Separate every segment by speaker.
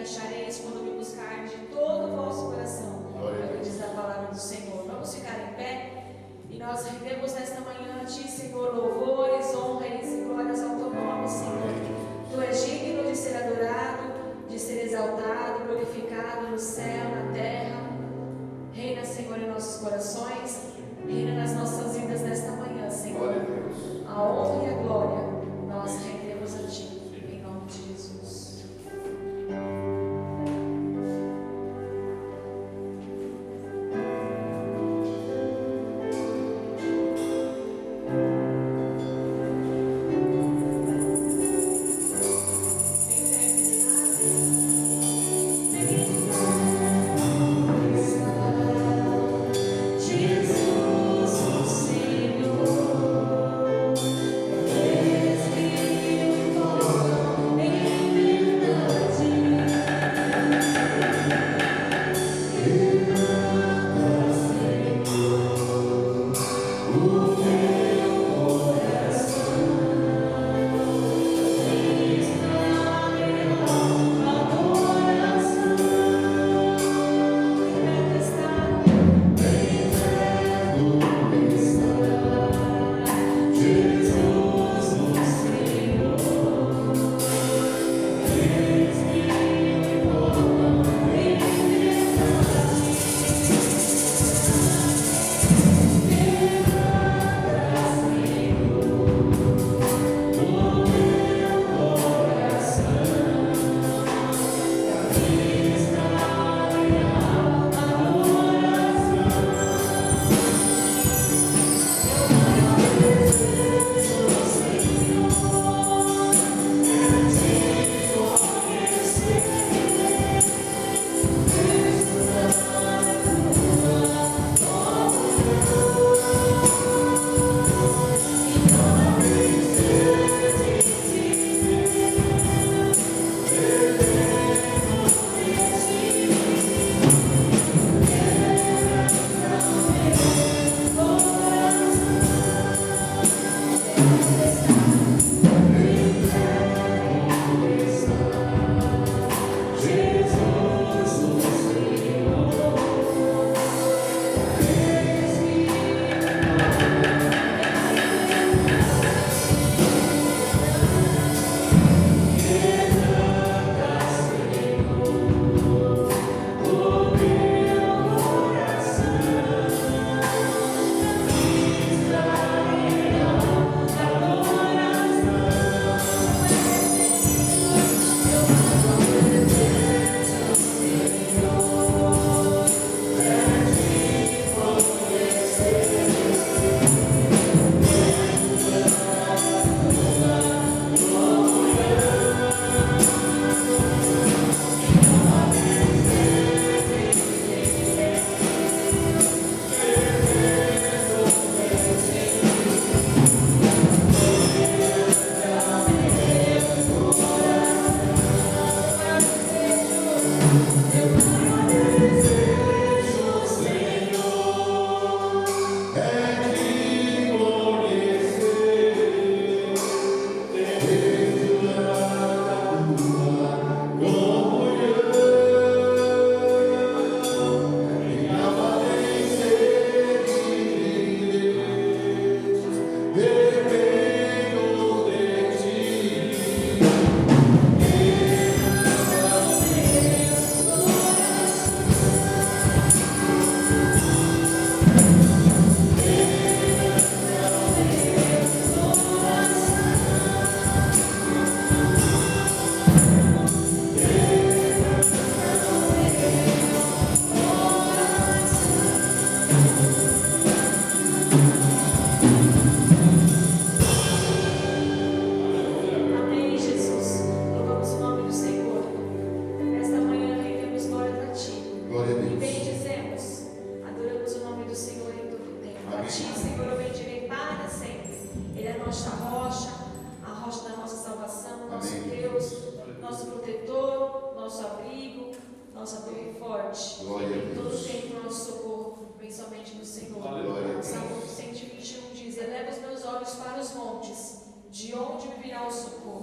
Speaker 1: achareis quando me buscar de todo o vosso coração. É o que diz a palavra do Senhor. Vamos ficar em pé e nós rendemos nesta manhã a Ti, Senhor, louvores, honras e glórias ao Teu nome, Senhor. Tu és digno de ser adorado, de ser exaltado, glorificado no céu, na terra. Reina, Senhor, em nossos corações, reina nas nossas vidas nesta manhã, Senhor. A honra e a glória nós rendemos a Ti, em nome de Jesus.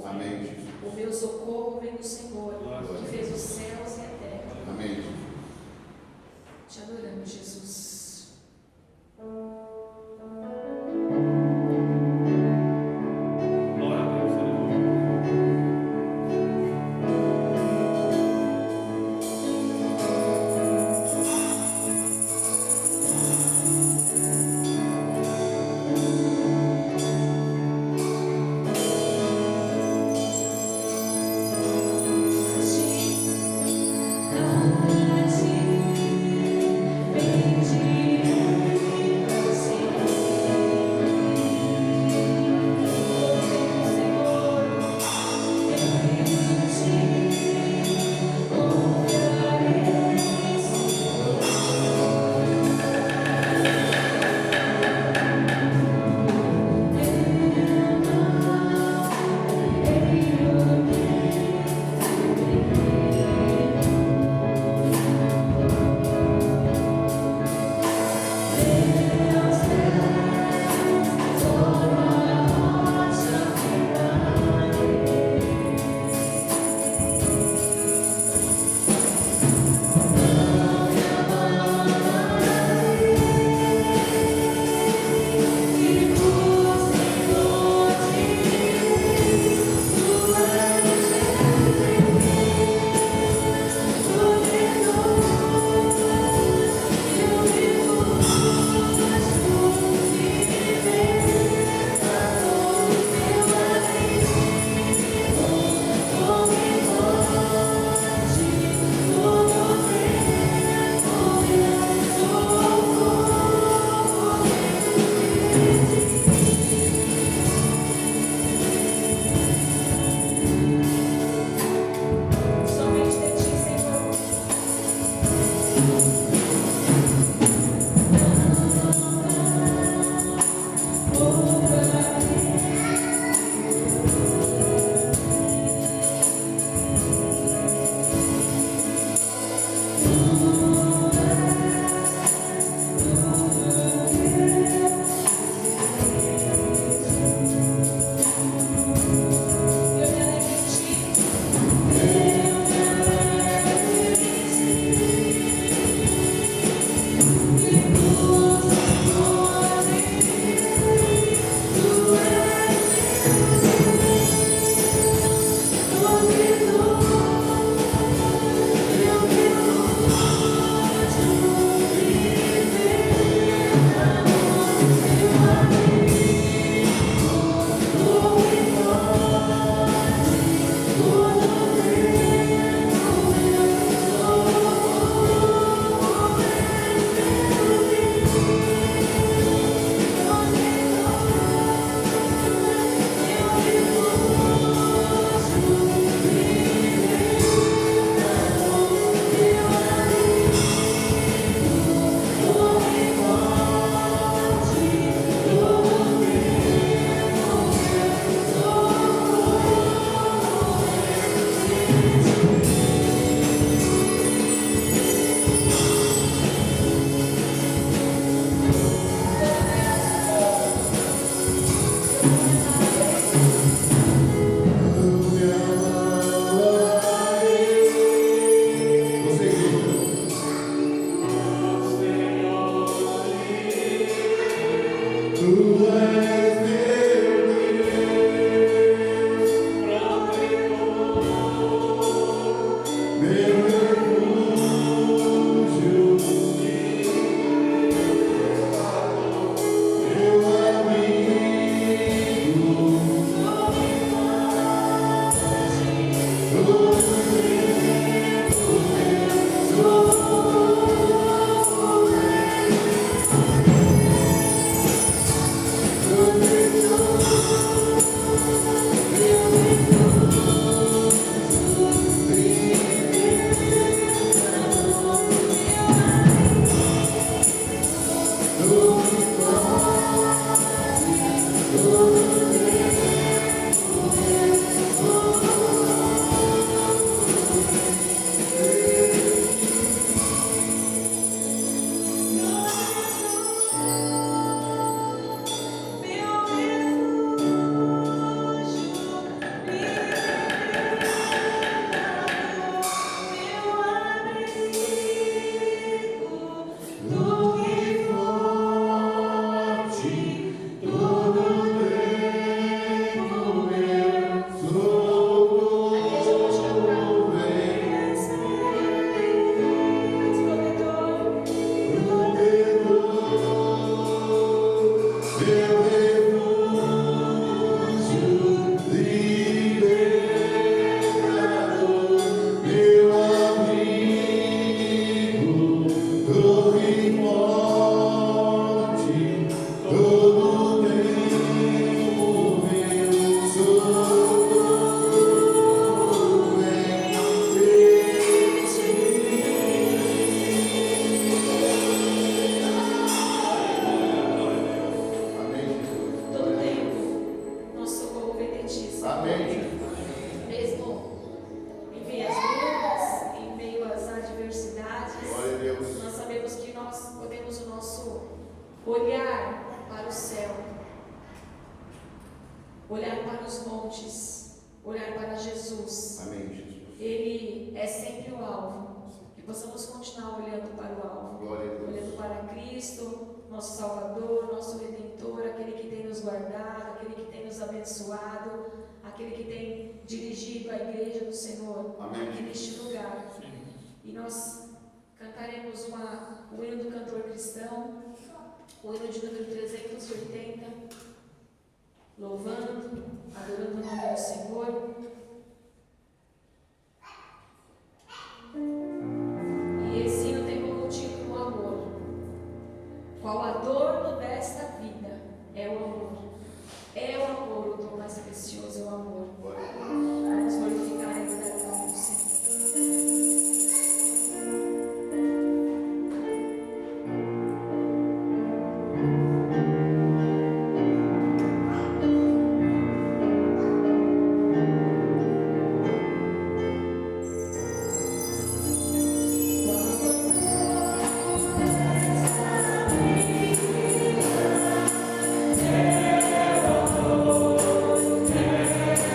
Speaker 2: Amém.
Speaker 1: O meu socorro vem do Senhor, que fez o céu Aquele que tem dirigido a igreja do Senhor aqui neste lugar. Sim. E nós cantaremos o hino do cantor cristão, o hino de número 380, louvando, adorando o nome do Senhor. E esse hino tem como título o amor. Qual adorno desta vida é o amor. É o amor, o dom mais precioso é o amor. Vamos glorificar e adorar o nome do Senhor.
Speaker 2: Yeah.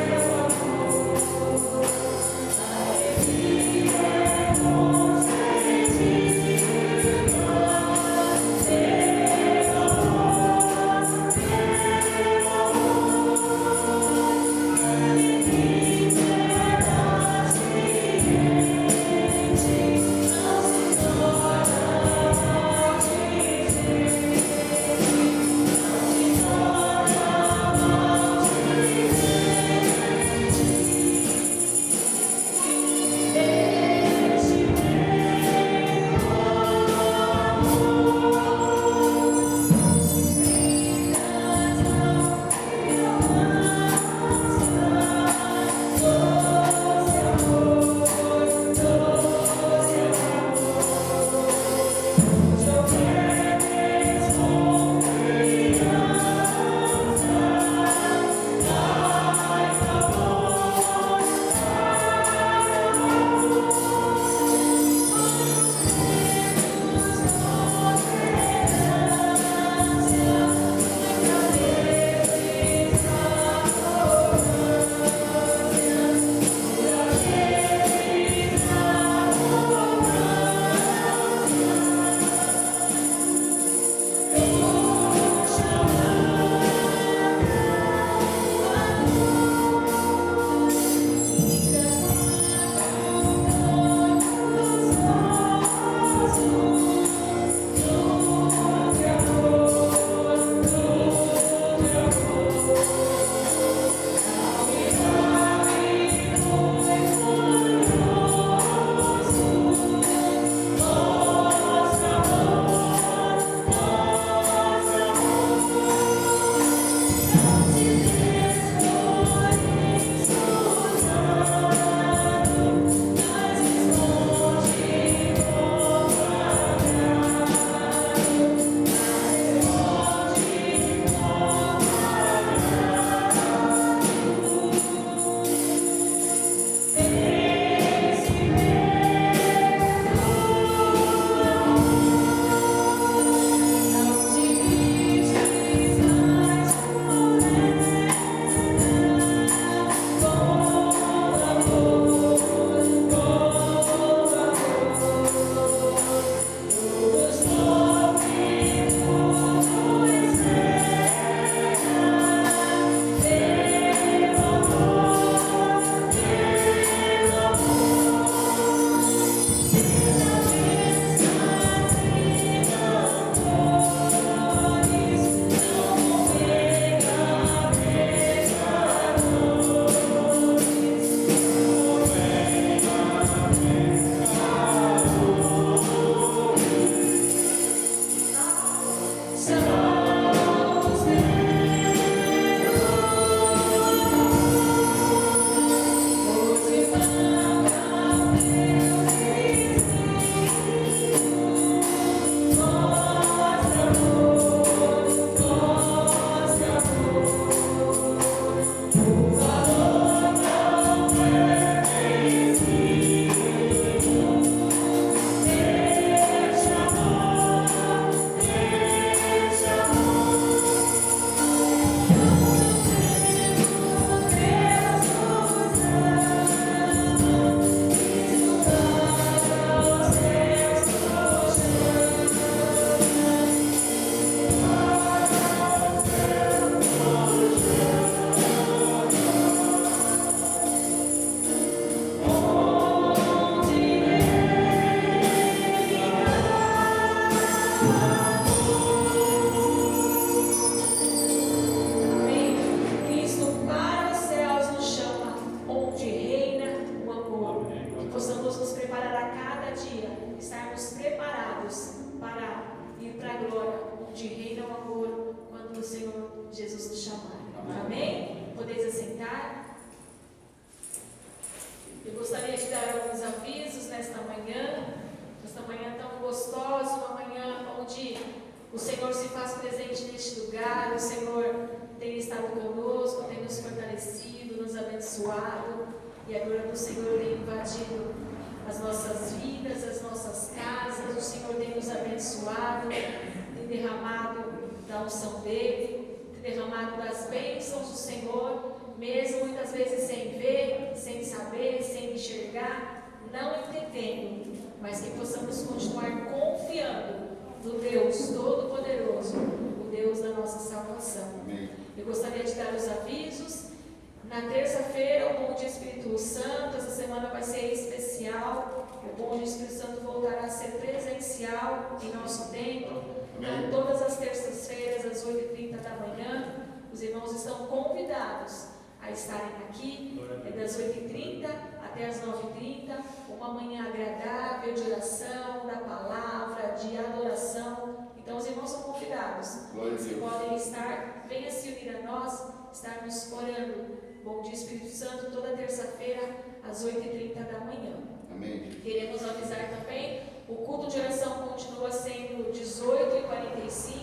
Speaker 1: possamos nos preparar a cada dia, estarmos preparados para ir para a glória, onde reina o amor, quando o Senhor Jesus nos chamar. Amém? Podeis assentar. Eu gostaria de dar alguns avisos nesta manhã tão gostosa, uma manhã onde o Senhor se faz presente neste lugar. O Senhor tem estado conosco, tem nos fortalecido, nos abençoado, e a glória do Senhor tem invadido as nossas vidas, as nossas casas. O Senhor tem nos abençoado, tem derramado da unção dele, tem derramado das bênçãos do Senhor, mesmo muitas vezes sem ver, sem saber, sem enxergar, não entendendo, mas que possamos continuar confiando no Deus Todo-Poderoso, o Deus da nossa salvação.
Speaker 2: Amém.
Speaker 1: Eu gostaria de dar os avisos. Na terça-feira, o Bom Dia Espírito Santo, essa semana vai ser especial. O Bom Dia Espírito Santo voltará a ser presencial em nosso templo. Todas as terças-feiras, às 8h30 da manhã. Os irmãos estão convidados a estarem aqui, das 8h30 até as 9h30, uma manhã agradável de oração, da palavra, de adoração. Então os irmãos são convidados. Vocês podem estar, venha se unir a nós, estarmos orando. Bom Dia Espírito Santo, toda terça-feira, às 8h30 da manhã.
Speaker 2: Amém.
Speaker 1: Queremos avisar também, o culto de oração continua sendo 18h45,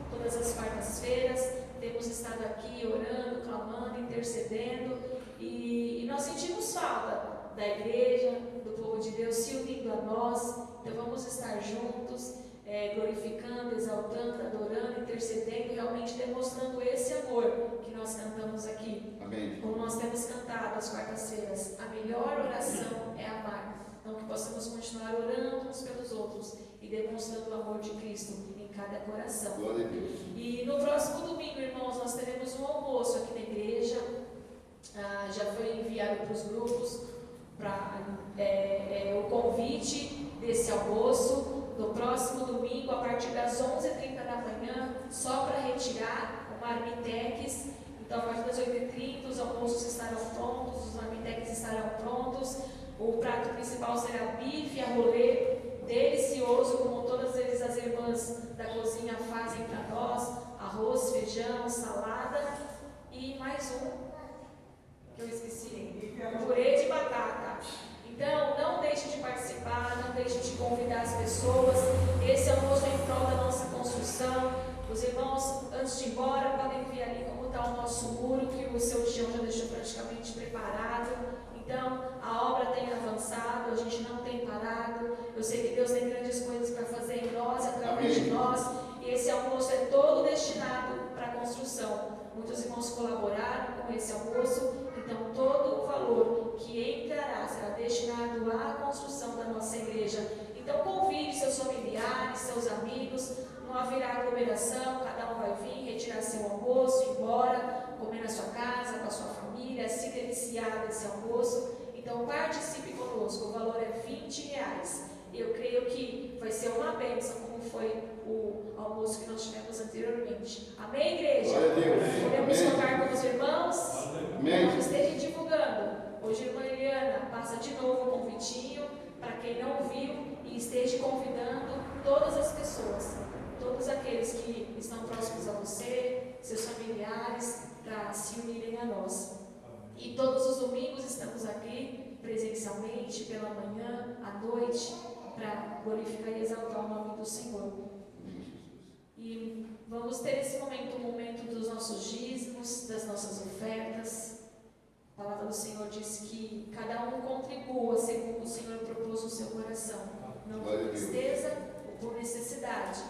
Speaker 1: todas as quartas-feiras. Temos estado aqui orando, clamando, intercedendo, e nós sentimos falta da igreja, do povo de Deus se unindo a nós. Então vamos estar juntos, glorificando, exaltando, adorando, intercedendo, realmente demonstrando esse amor que nós cantamos aqui.
Speaker 2: Amém.
Speaker 1: Como nós temos cantado às quartas-feiras, a melhor oração é amar. Então que possamos continuar orando uns pelos outros e demonstrando o amor de Cristo em cada coração.
Speaker 2: Glória a Deus.
Speaker 1: E no próximo domingo, irmãos, nós teremos um almoço aqui na igreja. Já foi enviado para os grupos o convite desse almoço. No próximo domingo, a partir das 11h30 da manhã, só para retirar o marmitex. Então, a partir das 8h30, os almoços estarão prontos, os marmitex estarão prontos. O prato principal será bife a rolê, delicioso, como todas vezes as irmãs da cozinha fazem para nós: arroz, feijão, salada e mais um que eu esqueci, purê de batata. Então, não deixe de participar, não deixe de convidar as pessoas. Esse almoço é em prol da nossa construção. Os irmãos, antes de ir embora, podem ver ali como está o nosso muro, que o seu chão já deixou praticamente preparado. Então, a obra tem avançado, a gente não tem parado. Eu sei que Deus tem grandes coisas para fazer em nós, através de nós. E esse almoço é todo destinado para a construção. Muitos irmãos colaboraram com esse almoço, então todo o valor que entrará será destinado à construção da nossa igreja. Então convide seus familiares, seus amigos, não haverá aglomeração, cada um vai vir, retirar seu almoço, ir embora, comer na sua casa, com a sua família, se deliciar desse almoço. Então participe conosco, o valor é R$20. Eu creio que vai ser uma bênção, como foi o almoço que nós tivemos anteriormente. Amém, igreja? Podemos contar com os irmãos?
Speaker 2: Amém.
Speaker 1: Não esteja divulgando. Hoje a irmã Eliana passa de novo o convitinho para quem não viu e esteja convidando todas as pessoas, todos aqueles que estão próximos a você, seus familiares, para se unirem a nós. E todos os domingos estamos aqui presencialmente, pela manhã, à noite, para glorificar e exaltar o nome do Senhor. E vamos ter esse momento, o momento dos nossos dízimos, das nossas ofertas. A palavra do Senhor diz que cada um contribua segundo o Senhor propôs no seu coração, não por tristeza ou por necessidade,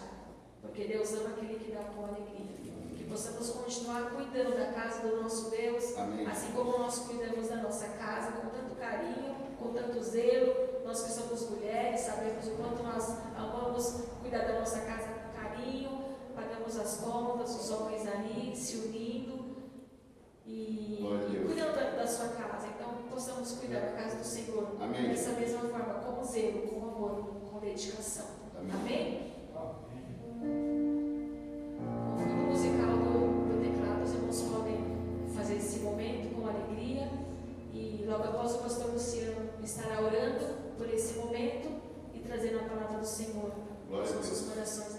Speaker 1: porque Deus ama aquele que dá com alegria. Que possamos continuar cuidando da casa do nosso Deus. Amém. Assim como nós cuidamos da nossa casa com tanto carinho, com tanto zelo. Nós que somos mulheres sabemos o quanto nós amamos cuidar da nossa casa com carinho, pagamos as contas, os homens ali se unindo e cuidando da sua casa. Então possamos cuidar da casa do Senhor. Amém. Dessa mesma forma, com zelo, com amor, com dedicação. Amém? Com o fundo musical do teclado, os irmãos podem fazer esse momento com alegria. E logo após o pastor Luciano estará orando por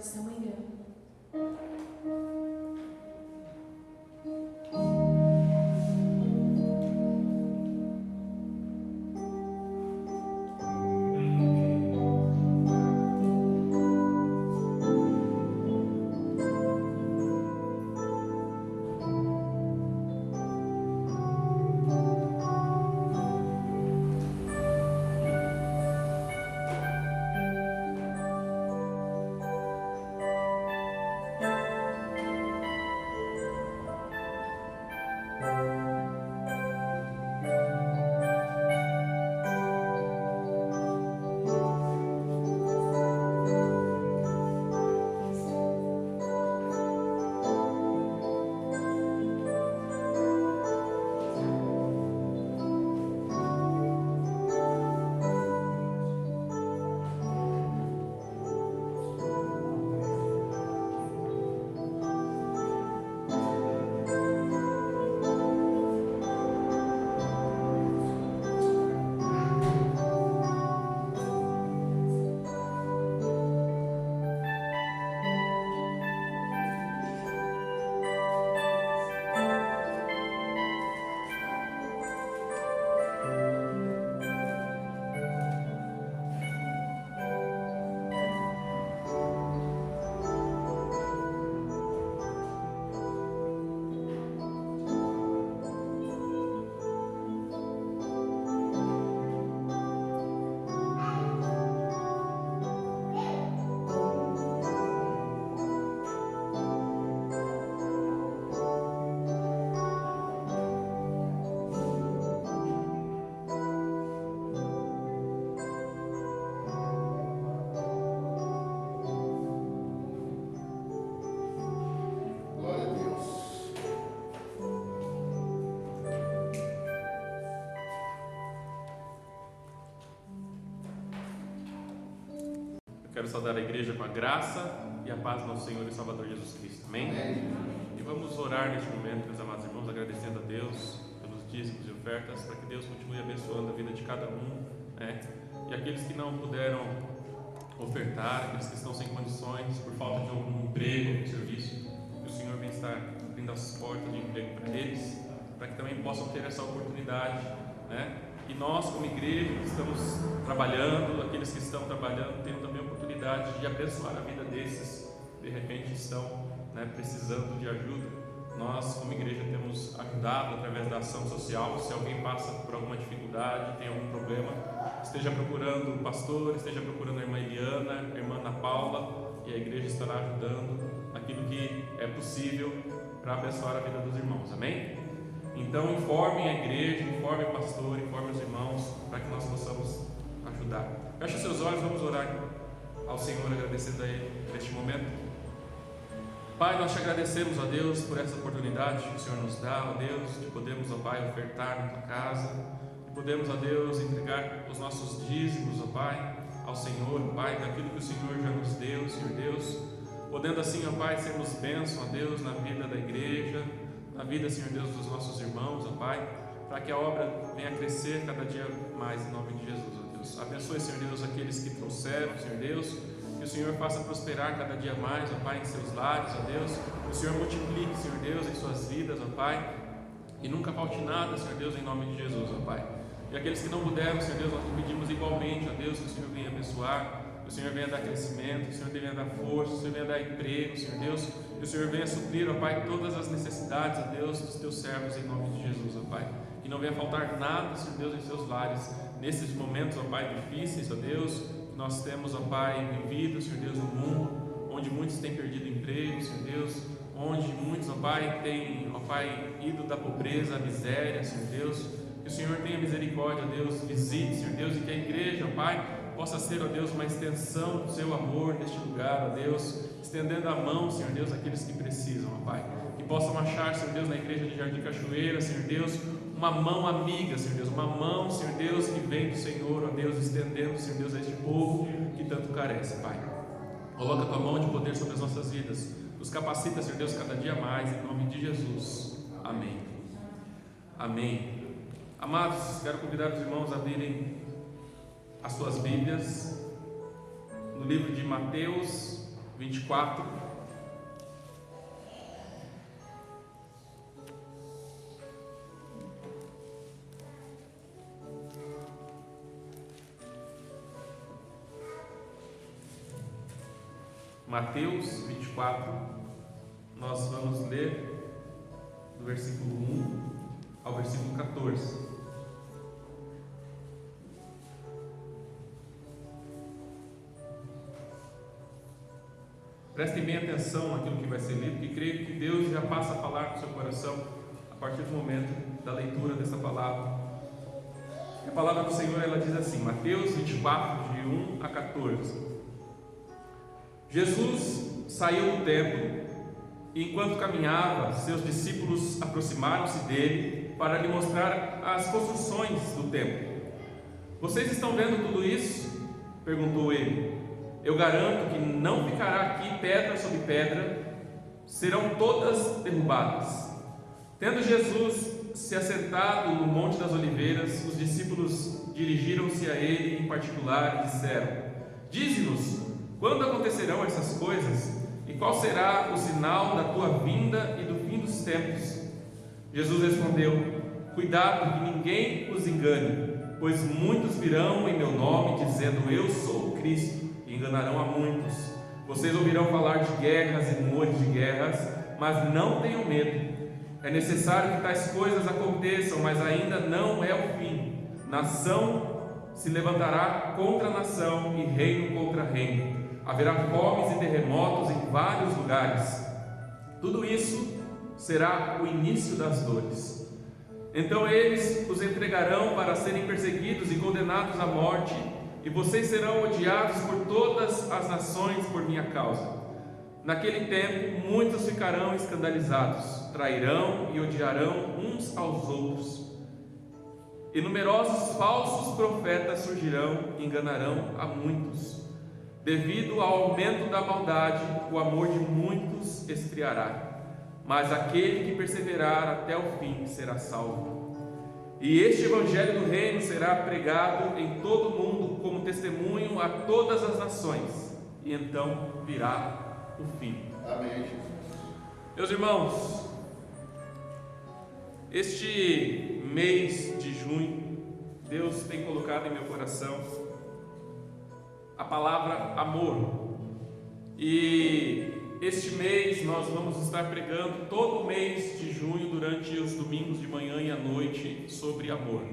Speaker 1: nesta manhã.
Speaker 2: Quero saudar a igreja com a graça e a paz do nosso Senhor e Salvador Jesus Cristo. Amém? E vamos orar neste momento, meus amados irmãos, agradecendo a Deus pelos dízimos e ofertas, para que Deus continue abençoando a vida de cada um, né? E aqueles que não puderam ofertar, aqueles que estão sem condições, por falta de algum emprego, serviço, que o Senhor venha estar abrindo as portas de emprego para eles, para que também possam ter essa oportunidade, né? E nós, como igreja, que estamos trabalhando, aqueles que estão trabalhando, tendo também a oportunidade de abençoar a vida desses, de repente estão, né, precisando de ajuda. Nós, como igreja, temos ajudado através da ação social. Se alguém passa por alguma dificuldade, tem algum problema, esteja procurando o pastor, esteja procurando a irmã Eliana, a irmã Ana Paula, e a igreja estará ajudando aquilo que é possível para abençoar a vida dos irmãos. Amém? Então, informem a igreja, informem o pastor, informem os irmãos, para que nós possamos ajudar. Feche os seus olhos, vamos orar ao Senhor, agradecendo a Ele neste momento. Pai, nós te agradecemos, ó Deus, por essa oportunidade que o Senhor nos dá, ó Deus, de podermos, ó Pai, ofertar na tua casa, de podermos, ó Deus, entregar os nossos dízimos, ó Pai, ao Senhor, Pai, daquilo que o Senhor já nos deu, Senhor Deus, podendo assim, ó Pai, sermos bênção, ó Deus, na vida da igreja, na vida, Senhor Deus, dos nossos irmãos, ó Pai, para que a obra venha a crescer cada dia mais, em nome de Jesus, ó Deus. Abençoe, Senhor Deus, aqueles que trouxeram, Senhor Deus, que o Senhor faça prosperar cada dia mais, ó Pai, em seus lares, ó Deus, que o Senhor multiplique, Senhor Deus, em suas vidas, ó Pai, e nunca falte nada, Senhor Deus, em nome de Jesus, ó Pai. E aqueles que não puderam, Senhor Deus, nós te pedimos igualmente, ó Deus, que o Senhor venha abençoar, que o Senhor venha dar crescimento, que o Senhor venha dar força, que o Senhor venha dar emprego, Senhor Deus, que o Senhor venha suprir, ó Pai, todas as necessidades, ó Deus, dos teus servos, em nome de Jesus, ó Pai. Que não venha faltar nada, Senhor Deus, em seus lares, nesses momentos, ó Pai, difíceis, ó Deus, que nós temos, ó Pai, vivido, Senhor Deus, no mundo, onde muitos têm perdido emprego, Senhor Deus, onde muitos, ó Pai, têm, ó Pai, ido da pobreza à miséria, Senhor Deus. Que o Senhor tenha misericórdia, ó Deus, visite, Senhor Deus, e que a igreja, ó Pai, possa ser, ó Deus, uma extensão do seu amor neste lugar, ó Deus, estendendo a mão, Senhor Deus, àqueles que precisam, ó Pai, que possam achar, Senhor Deus, na igreja de Jardim Cachoeira, Senhor Deus, uma mão amiga, Senhor Deus, uma mão, Senhor Deus, que vem do Senhor, ó Deus, estendendo, Senhor Deus, a este povo que tanto carece, Pai. Coloca a tua mão de poder sobre as nossas vidas, nos capacita, Senhor Deus, cada dia mais, em nome de Jesus. Amém. Amém. Amados, quero convidar os irmãos a abrirem as suas Bíblias no livro de Mateus, 24. Mateus 24, nós vamos ler do versículo 1 ao versículo 14. Prestem bem atenção naquilo que vai ser lido, porque creio que Deus já passa a falar no seu coração a partir do momento da leitura dessa palavra. A palavra do Senhor, ela diz assim, Mateus 24, de 1 a 14. Jesus saiu do templo e, enquanto caminhava, seus discípulos aproximaram-se dele para lhe mostrar as construções do templo. Vocês estão vendo tudo isso? Perguntou ele. Eu garanto que não ficará aqui pedra sobre pedra, serão todas derrubadas. Tendo Jesus se assentado no Monte das Oliveiras, os discípulos dirigiram-se a ele em particular e disseram: Dize-nos, quando acontecerão essas coisas? E qual será o sinal da tua vinda e do fim dos tempos? Jesus respondeu: Cuidado que ninguém os engane, pois muitos virão em meu nome dizendo eu sou o Cristo, e enganarão a muitos. Vocês ouvirão falar de guerras e rumores de guerras, mas não tenham medo. É necessário que tais coisas aconteçam, mas ainda não é o fim. Nação se levantará contra nação e reino contra reino. Haverá fomes e terremotos em vários lugares. Tudo isso será o início das dores. Então eles os entregarão para serem perseguidos e condenados à morte, e vocês serão odiados por todas as nações por minha causa. Naquele tempo muitos ficarão escandalizados, trairão e odiarão uns aos outros. E numerosos falsos profetas surgirão e enganarão a muitos. Devido ao aumento da maldade, o amor de muitos esfriará, mas aquele que perseverar até o fim será salvo. E este evangelho do reino será pregado em todo o mundo como testemunho a todas as nações, e então virá o fim.
Speaker 3: Amém.
Speaker 2: Meus irmãos, este mês de junho, Deus tem colocado em meu coração a palavra amor, e este mês nós vamos estar pregando todo o mês de junho, durante os domingos de manhã e à noite, sobre amor.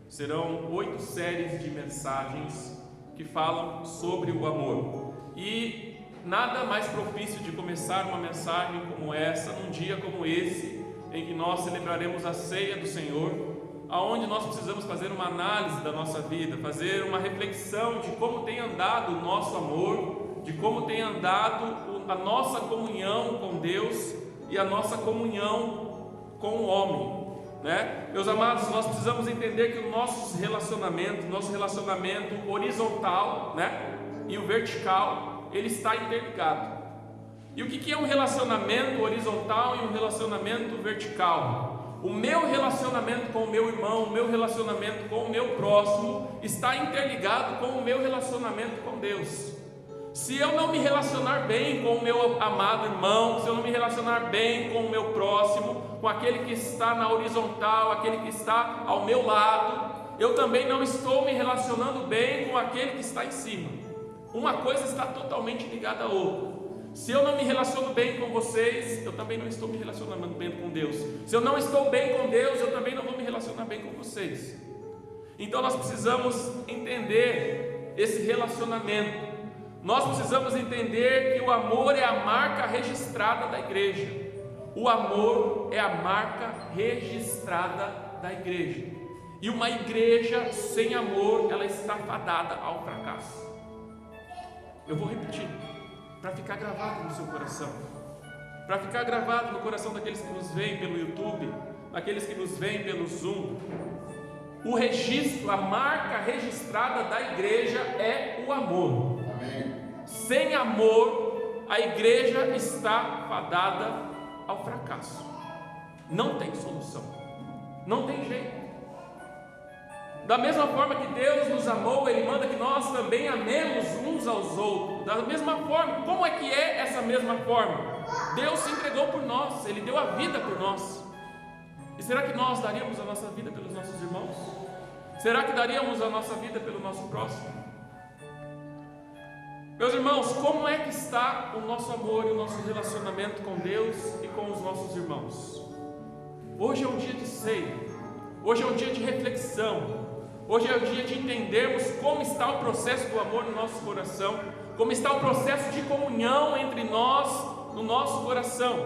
Speaker 2: Serão 8 séries de mensagens que falam sobre o amor, e nada mais propício de começar uma mensagem como essa, num dia como esse, em que nós celebraremos a ceia do Senhor, aonde nós precisamos fazer uma análise da nossa vida, fazer uma reflexão de como tem andado o nosso amor, de como tem andado a nossa comunhão com Deus e a nossa comunhão com o homem, né? Meus amados, nós precisamos entender que o nosso relacionamento horizontal, né, e o vertical, ele está interligado. E o que é um relacionamento horizontal e um relacionamento vertical? O meu relacionamento com o meu irmão, o meu relacionamento com o meu próximo está interligado com o meu relacionamento com Deus. Se eu não me relacionar bem com o meu amado irmão, se eu não me relacionar bem com o meu próximo, com aquele que está na horizontal, aquele que está ao meu lado, eu também não estou me relacionando bem com aquele que está em cima. Uma coisa está totalmente ligada à outra. Se eu não me relaciono bem com vocês, eu também não estou me relacionando bem com Deus. Se eu não estou bem com Deus, eu também não vou me relacionar bem com vocês. Então nós precisamos entender esse relacionamento. Nós precisamos entender que o amor é a marca registrada da igreja. O amor é a marca registrada da igreja. E uma igreja sem amor, ela está fadada ao fracasso. Eu vou repetir, para ficar gravado no seu coração, para ficar gravado no coração daqueles que nos veem pelo YouTube, daqueles que nos veem pelo Zoom. O registro, a marca registrada da igreja é o amor.
Speaker 3: Amém.
Speaker 2: Sem amor, a igreja está fadada ao fracasso. Não tem solução, não tem jeito. Da mesma forma que Deus nos amou, Ele manda que nós também amemos uns uns aos outros, da mesma forma. Como é que é essa mesma forma? Deus se entregou por nós, Ele deu a vida por nós. E será que nós daríamos a nossa vida pelos nossos irmãos? Será que daríamos a nossa vida pelo nosso próximo? Meus irmãos, como é que está o nosso amor e o nosso relacionamento com Deus e com os nossos irmãos? Hoje é um dia de ceia, hoje é um dia de reflexão, hoje é o dia de entendermos como está o processo do amor no nosso coração, como está o processo de comunhão entre nós no nosso coração.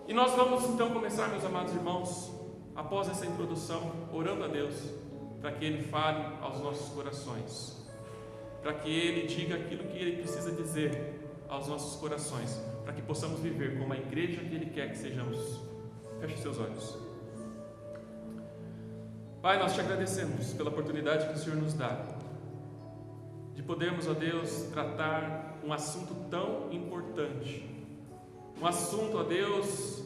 Speaker 2: E nós vamos então começar, meus amados irmãos, após essa introdução, orando a Deus, para que Ele fale aos nossos corações, para que Ele diga aquilo que Ele precisa dizer aos nossos corações, para que possamos viver como a igreja que Ele quer que sejamos. Feche seus olhos. Pai, nós te agradecemos pela oportunidade que o Senhor nos dá, de podermos, ó Deus, tratar um assunto tão importante, um assunto, ó Deus,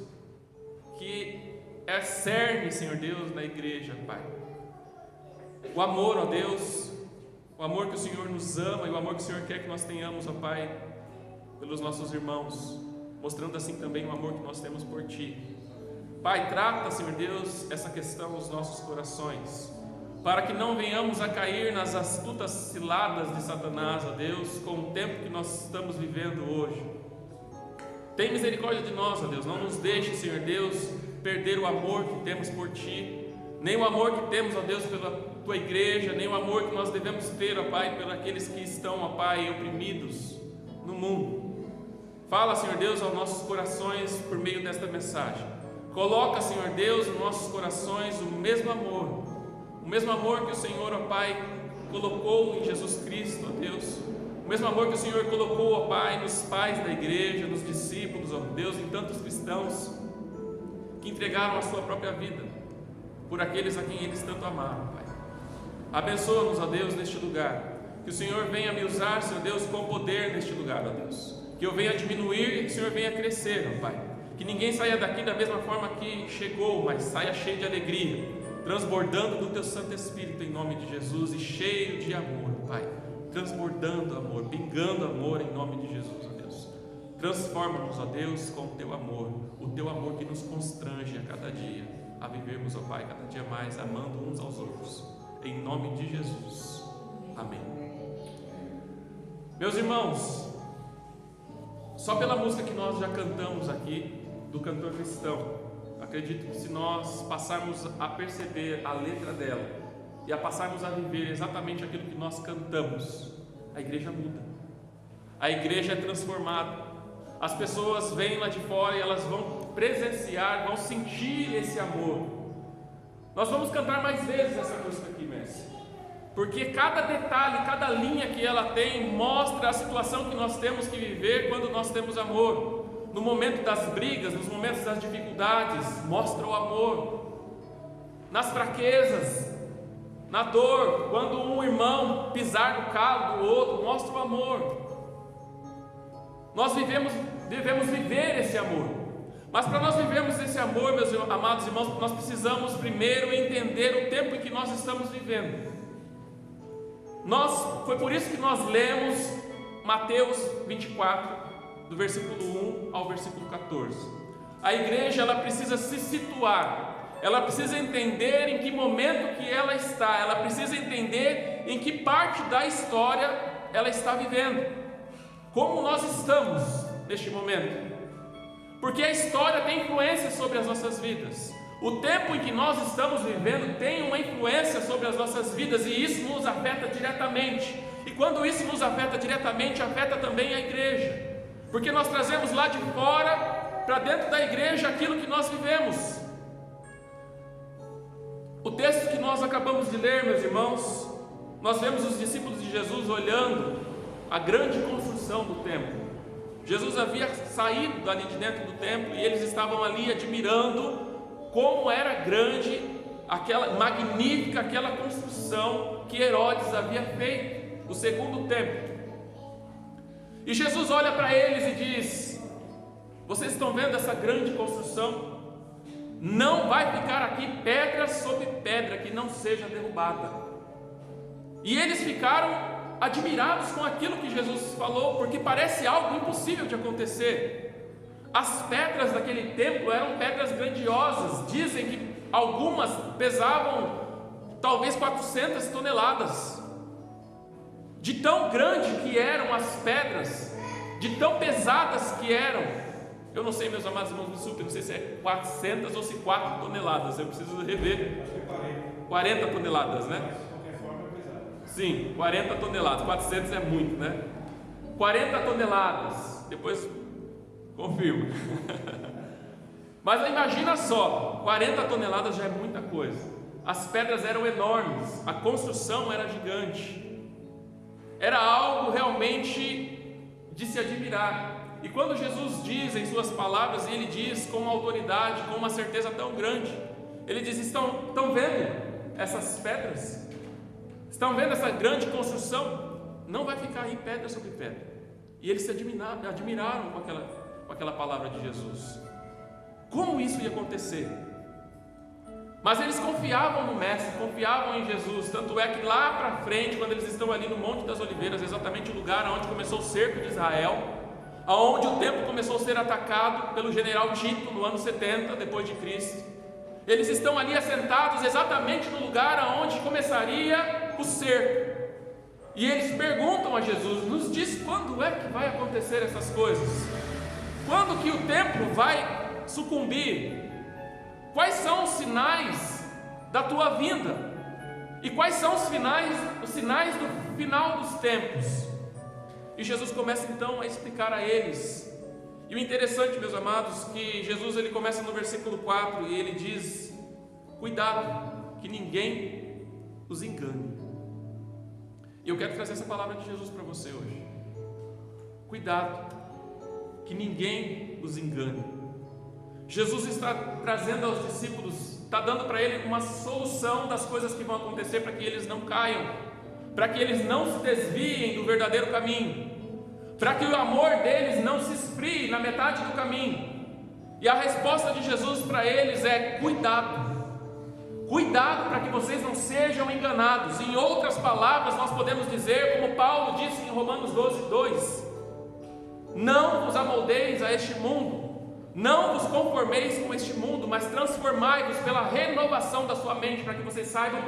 Speaker 2: que é cerne, Senhor Deus, na igreja, Pai. O amor, ó Deus, o amor que o Senhor nos ama e o amor que o Senhor quer que nós tenhamos, ó Pai, pelos nossos irmãos, mostrando assim também o amor que nós temos por Ti. Pai, trata, Senhor Deus, essa questão nos nossos corações, para que não venhamos a cair nas astutas ciladas de Satanás, ó Deus, com o tempo que nós estamos vivendo hoje. Tem misericórdia de nós, ó Deus, não nos deixe, Senhor Deus, perder o amor que temos por Ti, nem o amor que temos, ó Deus, pela Tua igreja, nem o amor que nós devemos ter, ó Pai, por aqueles que estão, ó Pai, oprimidos no mundo. Fala, Senhor Deus, aos nossos corações por meio desta mensagem. Coloca, Senhor Deus, nos nossos corações o mesmo amor que o Senhor, ó Pai, colocou em Jesus Cristo, ó Deus, o mesmo amor que o Senhor colocou, ó Pai, nos pais da igreja, nos discípulos, ó Deus, em tantos cristãos que entregaram a sua própria vida por aqueles a quem eles tanto amaram, Pai. Abençoa-nos, ó Deus, neste lugar, que o Senhor venha me usar, Senhor Deus, com poder neste lugar, ó Deus, que eu venha diminuir e que o Senhor venha crescer, ó Pai, que ninguém saia daqui da mesma forma que chegou, mas saia cheio de alegria, transbordando do Teu Santo Espírito em nome de Jesus e cheio de amor, Pai, transbordando amor, pingando amor em nome de Jesus, ó Deus. Transforma-nos, ó Deus, com o Teu amor que nos constrange a cada dia, a vivermos, ó Pai, cada dia mais, amando uns aos outros, em nome de Jesus, amém. Meus irmãos, só pela música que nós já cantamos aqui, do cantor cristão, acredito que se nós passarmos a perceber a letra dela, e a passarmos a viver exatamente aquilo que nós cantamos, a igreja muda, a igreja é transformada, as pessoas vêm lá de fora e elas vão presenciar, vão sentir esse amor. Nós vamos cantar mais vezes essa música aqui, mestre, porque cada detalhe, cada linha que ela tem mostra a situação que nós temos que viver quando nós temos amor. No momento das brigas, nos momentos das dificuldades, mostra o amor. Nas fraquezas, na dor, quando um irmão pisar no calo do outro, mostra o amor. Nós devemos viver esse amor. Mas para nós vivermos esse amor, meus amados irmãos, nós precisamos primeiro entender o tempo em que nós estamos vivendo. Foi por isso que nós lemos Mateus 24, do versículo 1 ao versículo 14. A igreja, ela precisa se situar, ela precisa entender em que momento que ela está, ela precisa entender em que parte da história ela está vivendo, como nós estamos neste momento, porque a história tem influência sobre as nossas vidas. O tempo em que nós estamos vivendo tem uma influência sobre as nossas vidas, e isso nos afeta diretamente. E quando isso nos afeta diretamente, afeta também a igreja, porque nós trazemos lá de fora para dentro da igreja aquilo que nós vivemos. O texto que nós acabamos de ler, meus irmãos, nós vemos os discípulos de Jesus olhando a grande construção do templo. Jesus havia saído dali de dentro do templo e eles estavam ali admirando como era grande, aquela magnífica, aquela construção que Herodes havia feito, o segundo templo. E Jesus olha para eles e diz: vocês estão vendo essa grande construção? Não vai ficar aqui pedra sobre pedra que não seja derrubada. E eles ficaram admirados com aquilo que Jesus falou, porque parece algo impossível de acontecer. As pedras daquele templo eram pedras grandiosas, dizem que algumas pesavam talvez 400 toneladas. De tão grande que eram as pedras, de tão pesadas que eram. Eu não sei, meus amados irmãos, me desculpem, não sei se é 400 ou se 4 toneladas, eu preciso rever.
Speaker 3: Acho que é
Speaker 2: 40 toneladas, né?
Speaker 3: Mas de qualquer forma é pesado.
Speaker 2: Sim, 40 toneladas, 400 é muito, né? 40 toneladas, depois confirma. Mas imagina só, 40 toneladas já é muita coisa. As pedras eram enormes, a construção era gigante. Era algo realmente de se admirar. E quando Jesus diz em suas palavras, e ele diz com uma autoridade, com uma certeza tão grande, ele diz: estão vendo essas pedras? Estão vendo essa grande construção? Não vai ficar aí pedra sobre pedra. E eles se admiraram com aquela palavra de Jesus. Como isso ia acontecer? Mas eles confiavam no Mestre, confiavam em Jesus. Tanto é que lá para frente, quando eles estão ali no Monte das Oliveiras, exatamente o lugar onde começou o cerco de Israel, aonde o templo começou a ser atacado pelo general Tito no ano 70 depois de Cristo, eles estão ali assentados exatamente no lugar aonde começaria o cerco. E eles perguntam a Jesus: nos diz quando é que vai acontecer essas coisas? Quando que o templo vai sucumbir? Quais são os sinais da tua vinda? E quais são os sinais do final dos tempos? E Jesus começa então a explicar a eles. E o interessante, meus amados, que Jesus ele começa no versículo 4 e ele diz: cuidado, que ninguém os engane. E eu quero trazer essa palavra de Jesus para você hoje. Cuidado, que ninguém os engane. Jesus está trazendo aos discípulos, está dando para eles uma solução das coisas que vão acontecer para que eles não caiam, para que eles não se desviem do verdadeiro caminho, para que o amor deles não se esfrie na metade do caminho. E a resposta de Jesus para eles é: cuidado, cuidado para que vocês não sejam enganados. Em outras palavras, nós podemos dizer, como Paulo disse em Romanos 12:2: não vos amoldeis a este mundo, não vos conformeis com este mundo, mas transformai-vos pela renovação da sua mente, para que vocês saibam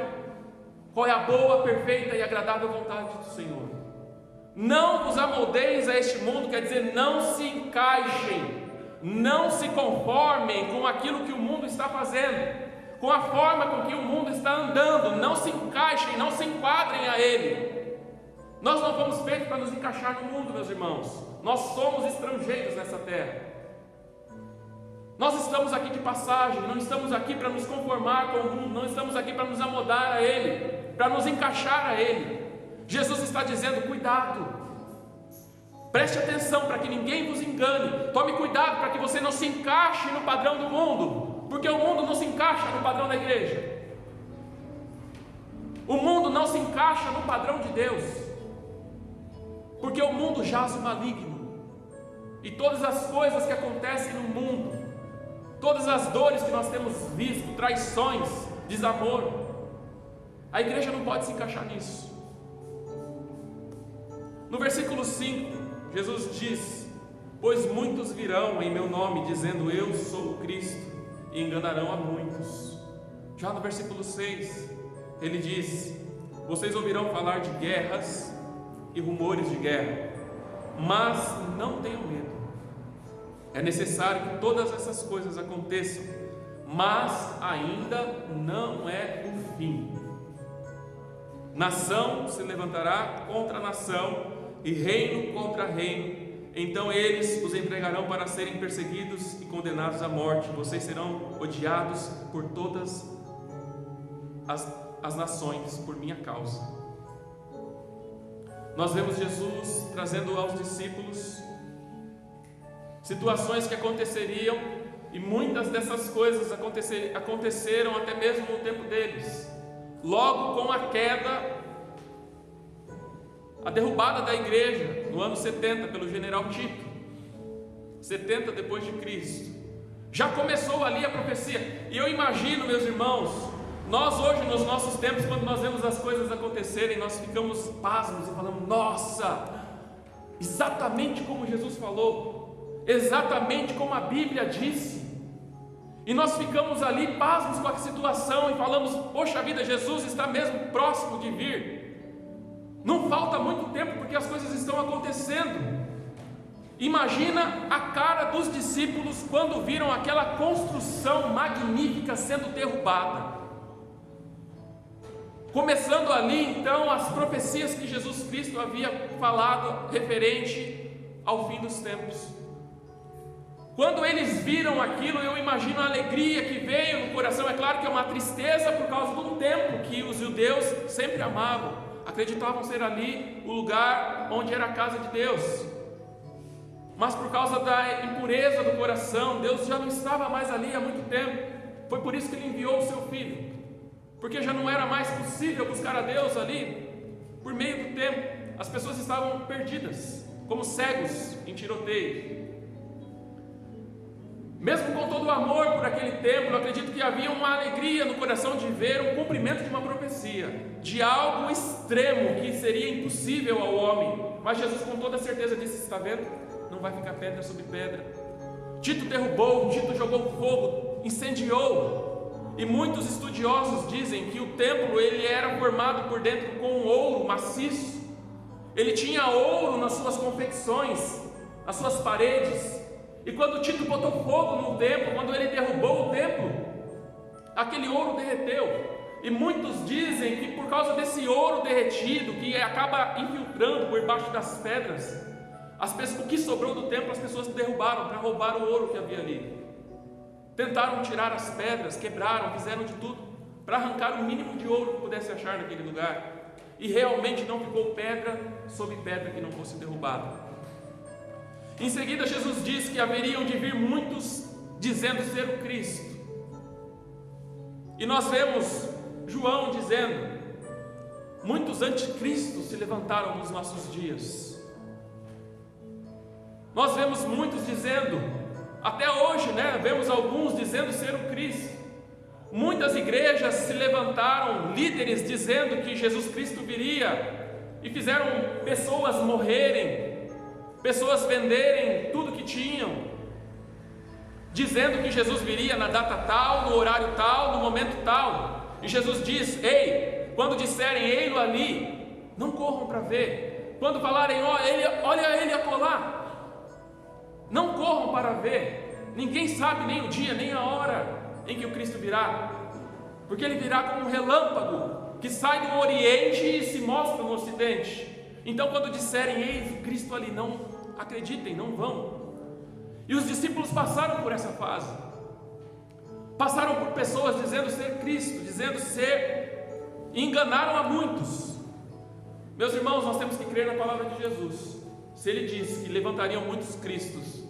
Speaker 2: qual é a boa, perfeita e agradável vontade do Senhor. Não vos amoldeis a este mundo, quer dizer, não se encaixem, não se conformem com aquilo que o mundo está fazendo, com a forma com que o mundo está andando. Não se encaixem, não se enquadrem a ele. Nós não fomos feitos para nos encaixar no mundo, meus irmãos. Nós somos estrangeiros nessa terra. Nós estamos aqui de passagem, não estamos aqui para nos conformar com o mundo, não estamos aqui para nos amoldar a ele, para nos encaixar a ele. Jesus está dizendo: cuidado, preste atenção para que ninguém vos engane, tome cuidado para que você não se encaixe no padrão do mundo, porque o mundo não se encaixa no padrão da igreja, o mundo não se encaixa no padrão de Deus, porque o mundo jaz o maligno, e todas as coisas que acontecem no mundo, todas as dores que nós temos visto, traições, desamor, a igreja não pode se encaixar nisso. No versículo 5, Jesus diz: pois muitos virão em meu nome, dizendo eu sou o Cristo, e enganarão a muitos. Já no versículo 6, ele diz: vocês ouvirão falar de guerras e rumores de guerra, mas não tenham medo. É necessário que todas essas coisas aconteçam, mas ainda não é o fim. Nação se levantará contra nação e reino contra reino. Então eles os entregarão para serem perseguidos e condenados à morte. Vocês serão odiados por todas as nações por minha causa. Nós vemos Jesus trazendo aos discípulos situações que aconteceriam, e muitas dessas coisas aconteceram até mesmo no tempo deles. Logo com a queda, a derrubada da igreja no ano 70 pelo general Tito, 70 depois de Cristo, já começou ali a profecia. E eu imagino, meus irmãos, Nós hoje, nos nossos tempos, quando nós vemos as coisas acontecerem, nós ficamos pasmos e falamos: nossa, exatamente como Jesus falou, exatamente como a Bíblia disse. E nós ficamos ali pasmos com a situação e falamos: poxa vida, Jesus está mesmo próximo de vir. Não falta muito tempo, porque as coisas estão acontecendo. Imagina a cara dos discípulos quando viram aquela construção magnífica sendo derrubada. Começando ali então as profecias que Jesus Cristo havia falado referente ao fim dos tempos. Quando eles viram aquilo, eu imagino a alegria que veio no coração. É claro que é uma tristeza por causa de um templo que os judeus sempre amavam, acreditavam ser ali o lugar onde era a casa de Deus. Mas por causa da impureza do coração, Deus já não estava mais ali há muito tempo. Foi por isso que Ele enviou o seu Filho, porque já não era mais possível buscar a Deus ali por meio do tempo. As pessoas estavam perdidas, como cegos em tiroteio. Mesmo com todo o amor por aquele templo, eu acredito que havia uma alegria no coração de ver o cumprimento de uma profecia, de algo extremo que seria impossível ao homem. Mas Jesus com toda certeza disse: está vendo? Não vai ficar pedra sobre pedra. Tito derrubou, Tito jogou fogo, incendiou. E muitos estudiosos dizem que o templo ele era formado por dentro com ouro maciço. Ele tinha ouro nas suas confecções, nas suas paredes. E quando Tito botou fogo no templo, quando ele derrubou o templo, aquele ouro derreteu. E muitos dizem que por causa desse ouro derretido, que acaba infiltrando por baixo das pedras, o que sobrou do templo as pessoas derrubaram para roubar o ouro que havia ali. Tentaram tirar as pedras, quebraram, fizeram de tudo para arrancar o mínimo de ouro que pudesse achar naquele lugar. E realmente não ficou pedra sobre pedra que não fosse derrubada. Em seguida Jesus disse que haveriam de vir muitos dizendo ser o Cristo. E nós vemos João dizendo: muitos anticristos se levantaram nos nossos dias. Nós vemos muitos dizendo, até hoje, vemos alguns dizendo ser o Cristo. Muitas igrejas se levantaram, líderes dizendo que Jesus Cristo viria, e fizeram pessoas morrerem, pessoas venderem tudo que tinham, dizendo que Jesus viria na data tal, no horário tal, no momento tal. E Jesus diz: ei, quando disserem ei-lo ali, não corram para ver. Quando falarem olha ele acolá, não corram para ver. Ninguém sabe nem o dia, nem a hora em que o Cristo virá, porque Ele virá como um relâmpago que sai do Oriente e se mostra no Ocidente. Então quando disserem eis o Cristo ali, não acreditem, não vão. E os discípulos passaram por essa fase, passaram por pessoas dizendo ser Cristo, dizendo ser, e enganaram a muitos. Meus irmãos, nós temos que crer na palavra de Jesus. Se Ele diz que levantariam muitos Cristos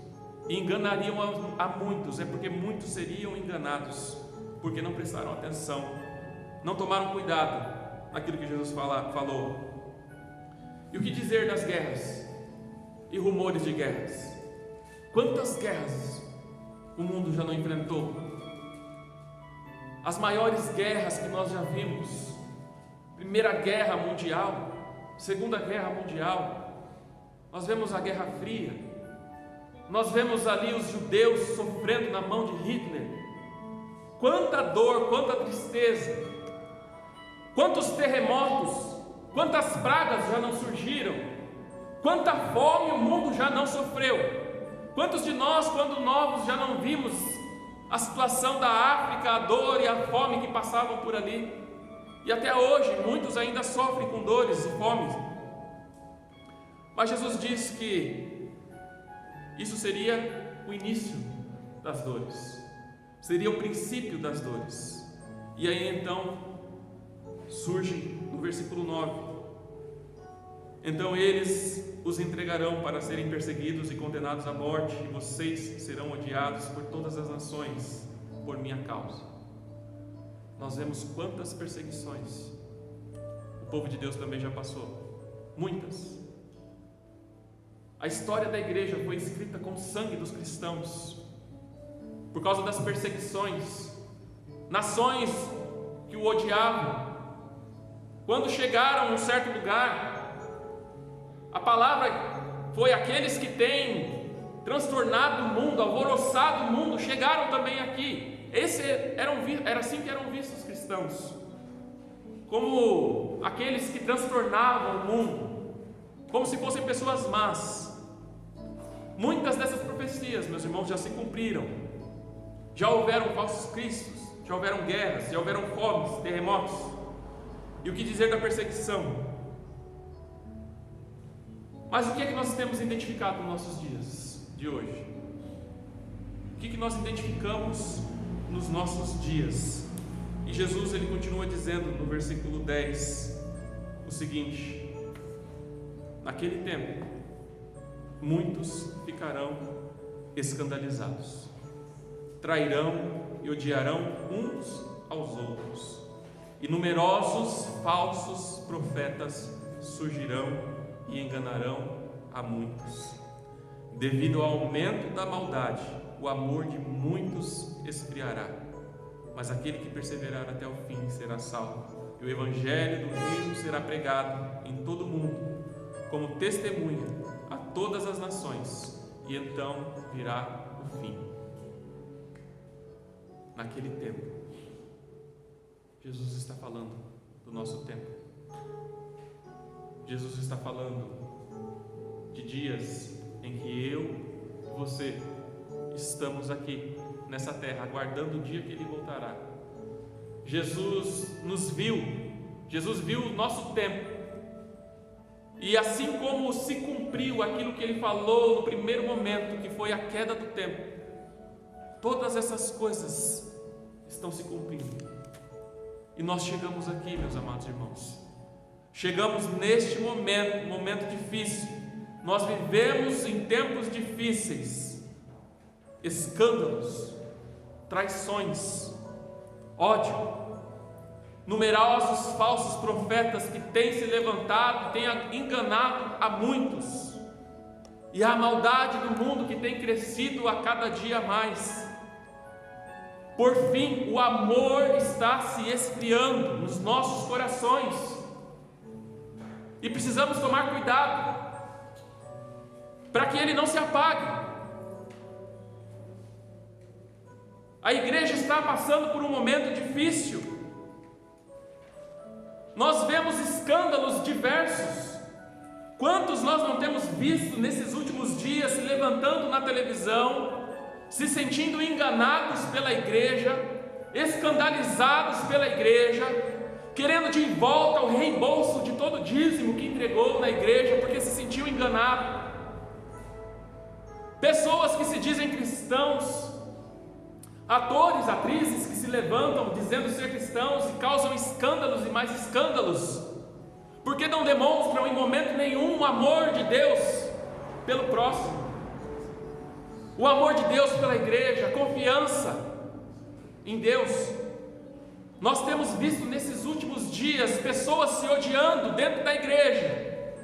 Speaker 2: e enganariam a muitos, é porque muitos seriam enganados, porque não prestaram atenção, não tomaram cuidado naquilo que Jesus falou. E o que dizer das guerras e rumores de guerras? Quantas guerras o mundo já não enfrentou? As maiores guerras que nós já vimos: Primeira Guerra Mundial, Segunda Guerra Mundial, nós vemos a Guerra Fria, nós vemos ali os judeus sofrendo na mão de Hitler. Quanta dor, quanta tristeza, quantos terremotos, quantas pragas já não surgiram, quanta fome o mundo já não sofreu. Quantos de nós, quando novos, já não vimos a situação da África, a dor e a fome que passavam por ali? E até hoje muitos ainda sofrem com dores e fomes. Mas Jesus diz que isso seria o início das dores, seria o princípio das dores. E aí então surge no versículo 9: então eles os entregarão para serem perseguidos e condenados à morte, e vocês serão odiados por todas as nações por minha causa. Nós vemos quantas perseguições o povo de Deus também já passou, muitas. A história da igreja foi escrita com o sangue dos cristãos, por causa das perseguições. Nações que o odiavam. Quando chegaram a um certo lugar, a palavra foi: aqueles que têm transtornado o mundo, alvoroçado o mundo, chegaram também aqui. Era assim que eram vistos os cristãos, como aqueles que transtornavam o mundo, como se fossem pessoas más. Muitas dessas profecias, meus irmãos, já se cumpriram. Já houveram falsos cristos, já houveram guerras, já houveram fomes, terremotos. E o que dizer da perseguição? Mas o que é que nós temos identificado nos nossos dias de hoje? O que nós identificamos nos nossos dias? E Jesus, ele continua dizendo no versículo 10 o seguinte: naquele tempo muitos ficarão escandalizados, trairão e odiarão uns aos outros, e numerosos falsos profetas surgirão e enganarão a muitos. Devido ao aumento da maldade, o amor de muitos esfriará, mas aquele que perseverar até o fim será salvo. E o evangelho do reino será pregado em todo o mundo, como testemunha a todas as nações, e então virá o fim. Naquele tempo, Jesus está falando do nosso tempo. Jesus está falando de dias em que eu e você estamos aqui nessa terra, aguardando o dia que Ele voltará. Jesus nos viu, Jesus viu o nosso tempo, e assim como se cumpriu aquilo que Ele falou no primeiro momento, que foi a queda do tempo, todas essas coisas estão se cumprindo. E nós chegamos aqui, meus amados irmãos, chegamos neste momento, um momento difícil. Nós vivemos em tempos difíceis, escândalos, traições, ódio, numerosos falsos profetas que têm se levantado, têm enganado a muitos, e a maldade do mundo que tem crescido a cada dia mais. Por fim, o amor está se esfriando nos nossos corações, e precisamos tomar cuidado para que ele não se apague. A igreja está passando por um momento difícil. Nós vemos escândalos diversos. Quantos nós não temos visto nesses últimos dias se levantando na televisão, se sentindo enganados pela igreja, escandalizados pela igreja, querendo de volta o reembolso de todo o dízimo que entregou na igreja porque se sentiu enganado. Pessoas que se dizem cristãos, atores, atrizes que se levantam dizendo ser cristãos e causam escândalos e mais escândalos, porque não demonstram em momento nenhum o amor de Deus pelo próximo, o amor de Deus pela igreja, a confiança em Deus. Nós temos visto nesses últimos dias pessoas se odiando dentro da igreja,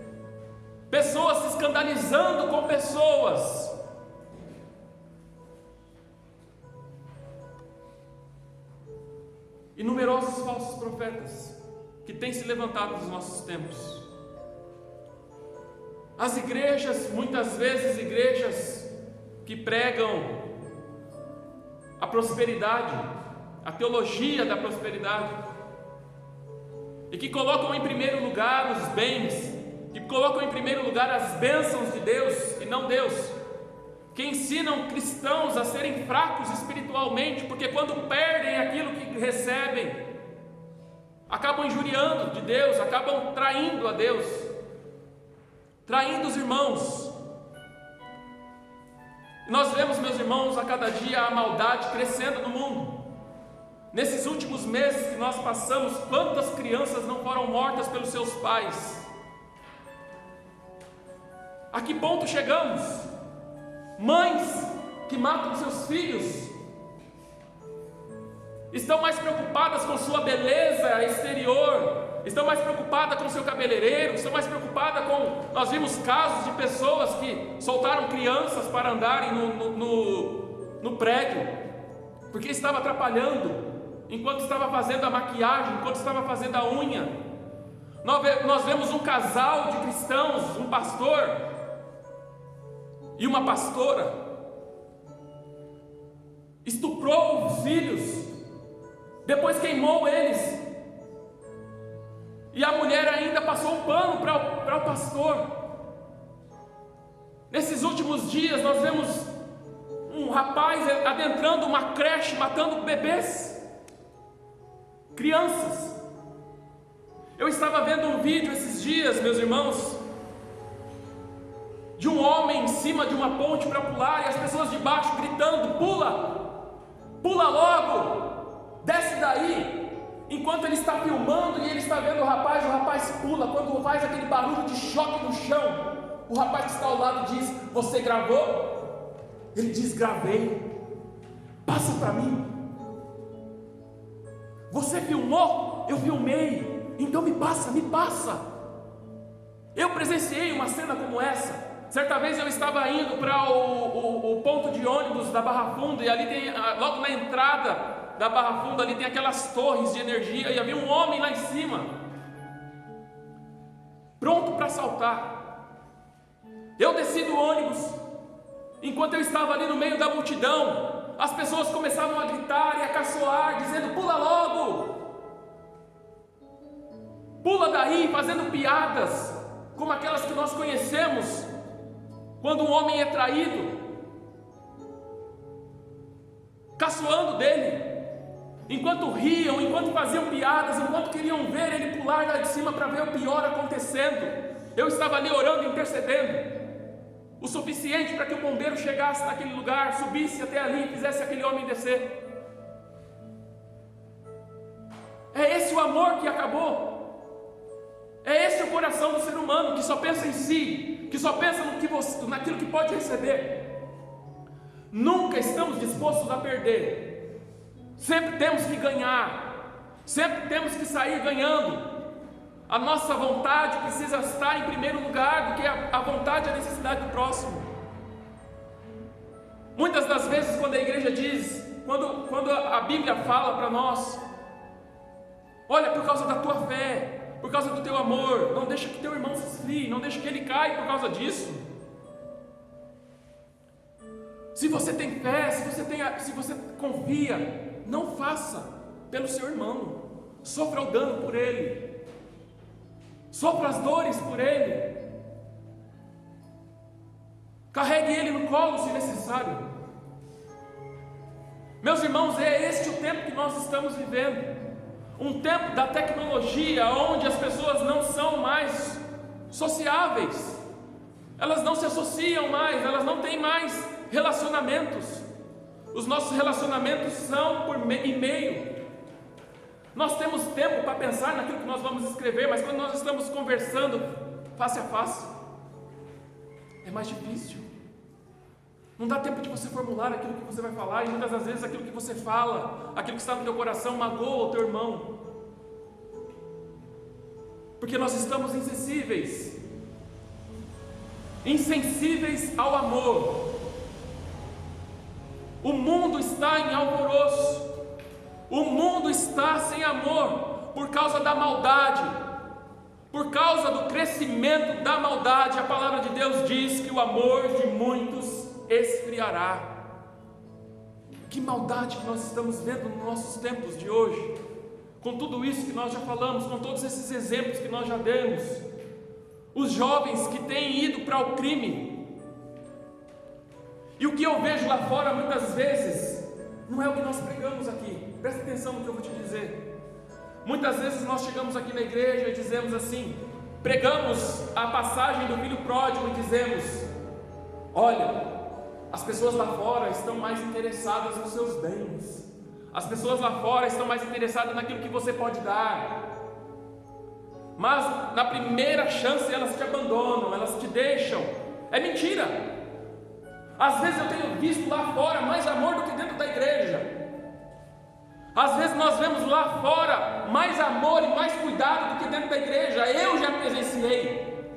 Speaker 2: pessoas se escandalizando com pessoas, e numerosos falsos profetas que têm se levantado nos nossos tempos. As igrejas, muitas vezes igrejas que pregam a prosperidade, a teologia da prosperidade, e que colocam em primeiro lugar os bens, que colocam em primeiro lugar as bênçãos de Deus e não Deus, que ensinam cristãos a serem fracos espiritualmente, porque quando perdem aquilo que recebem, acabam injuriando de Deus, acabam traindo a Deus, traindo os irmãos. E nós vemos, meus irmãos, a cada dia a maldade crescendo no mundo. Nesses últimos meses que nós passamos, quantas crianças não foram mortas pelos seus pais? A que ponto chegamos? Mães que matam seus filhos estão mais preocupadas com sua beleza exterior, estão mais preocupadas com seu cabeleireiro, estão mais preocupadas com... Nós vimos casos de pessoas que soltaram crianças para andarem no prédio, porque estava atrapalhando enquanto estava fazendo a maquiagem, enquanto estava fazendo a unha. Nós vemos um casal de cristãos, um pastor e uma pastora, estuprou os filhos, depois queimou eles, e a mulher ainda passou um pano para o pastor. Nesses últimos dias nós vemos um rapaz adentrando uma creche, matando bebês, crianças. Eu estava vendo um vídeo esses dias, meus irmãos, de um homem em cima de uma ponte para pular, e as pessoas de baixo gritando: pula, pula logo, desce daí. Enquanto ele está filmando e ele está vendo o rapaz pula. Quando faz aquele barulho de choque no chão, o rapaz que está ao lado diz: você gravou? Ele diz: gravei. Passa para mim. Você filmou? Eu filmei. Então me passa, me passa. Eu presenciei uma cena como essa. Certa vez eu estava indo para o ponto de ônibus da Barra Funda, e ali tem, logo na entrada da Barra Funda, ali tem aquelas torres de energia, e havia um homem lá em cima, pronto para assaltar. Eu desci do ônibus. Enquanto eu estava ali no meio da multidão, as pessoas começavam a gritar e a caçoar, dizendo: pula logo, pula daí, fazendo piadas como aquelas que nós conhecemos quando um homem é traído, caçoando dele, enquanto riam, enquanto faziam piadas, enquanto queriam ver ele pular lá de cima para ver o pior acontecendo. Eu estava ali orando, intercedendo o suficiente para que o bombeiro chegasse naquele lugar, subisse até ali e fizesse aquele homem descer. É esse o amor que acabou. É esse o coração do ser humano, que só pensa em si, que só pensa naquilo que pode receber. Nunca estamos dispostos a perder. Sempre temos que ganhar. Sempre temos que sair ganhando. A nossa vontade precisa estar em primeiro lugar do que a vontade e a necessidade do próximo. Muitas das vezes, quando a igreja diz, quando a Bíblia fala para nós: olha, por causa da tua fé, por causa do teu amor, não deixa que teu irmão se esfrie, não deixa que ele caia por causa disso. Se você tem fé, se você confia, não faça pelo seu irmão. Sofra o dano por ele, sofra as dores por ele, carregue ele no colo se necessário. Meus irmãos, é este o tempo que nós estamos vivendo. Um tempo da tecnologia, onde as pessoas não são mais sociáveis, elas não se associam mais, elas não têm mais relacionamentos. Os nossos relacionamentos são por e-mail. Nós temos tempo para pensar naquilo que nós vamos escrever, mas quando nós estamos conversando face a face, é mais difícil. Não dá tempo de você formular aquilo que você vai falar, e muitas das vezes aquilo que você fala, aquilo que está no teu coração, magoa o teu irmão, porque nós estamos insensíveis ao amor. O mundo está em alvoroço, o mundo está sem amor por causa da maldade, por causa do crescimento da maldade. A palavra de Deus diz que o amor de muitos esfriará. Que maldade que nós estamos vendo nos nossos tempos de hoje, com tudo isso que nós já falamos, com todos esses exemplos que nós já demos. Os jovens que têm ido para o crime, e o que eu vejo lá fora muitas vezes não é o que nós pregamos aqui. Presta atenção no que eu vou te dizer. Muitas vezes nós chegamos aqui na igreja e dizemos assim, pregamos a passagem do filho pródigo e dizemos: olha, as pessoas lá fora estão mais interessadas nos seus bens, as pessoas lá fora estão mais interessadas naquilo que você pode dar, mas na primeira chance elas te abandonam, elas te deixam. É mentira. Às vezes eu tenho visto lá fora mais amor do que dentro da igreja. Às vezes nós vemos lá fora mais amor e mais cuidado do que dentro da igreja. Eu já presenciei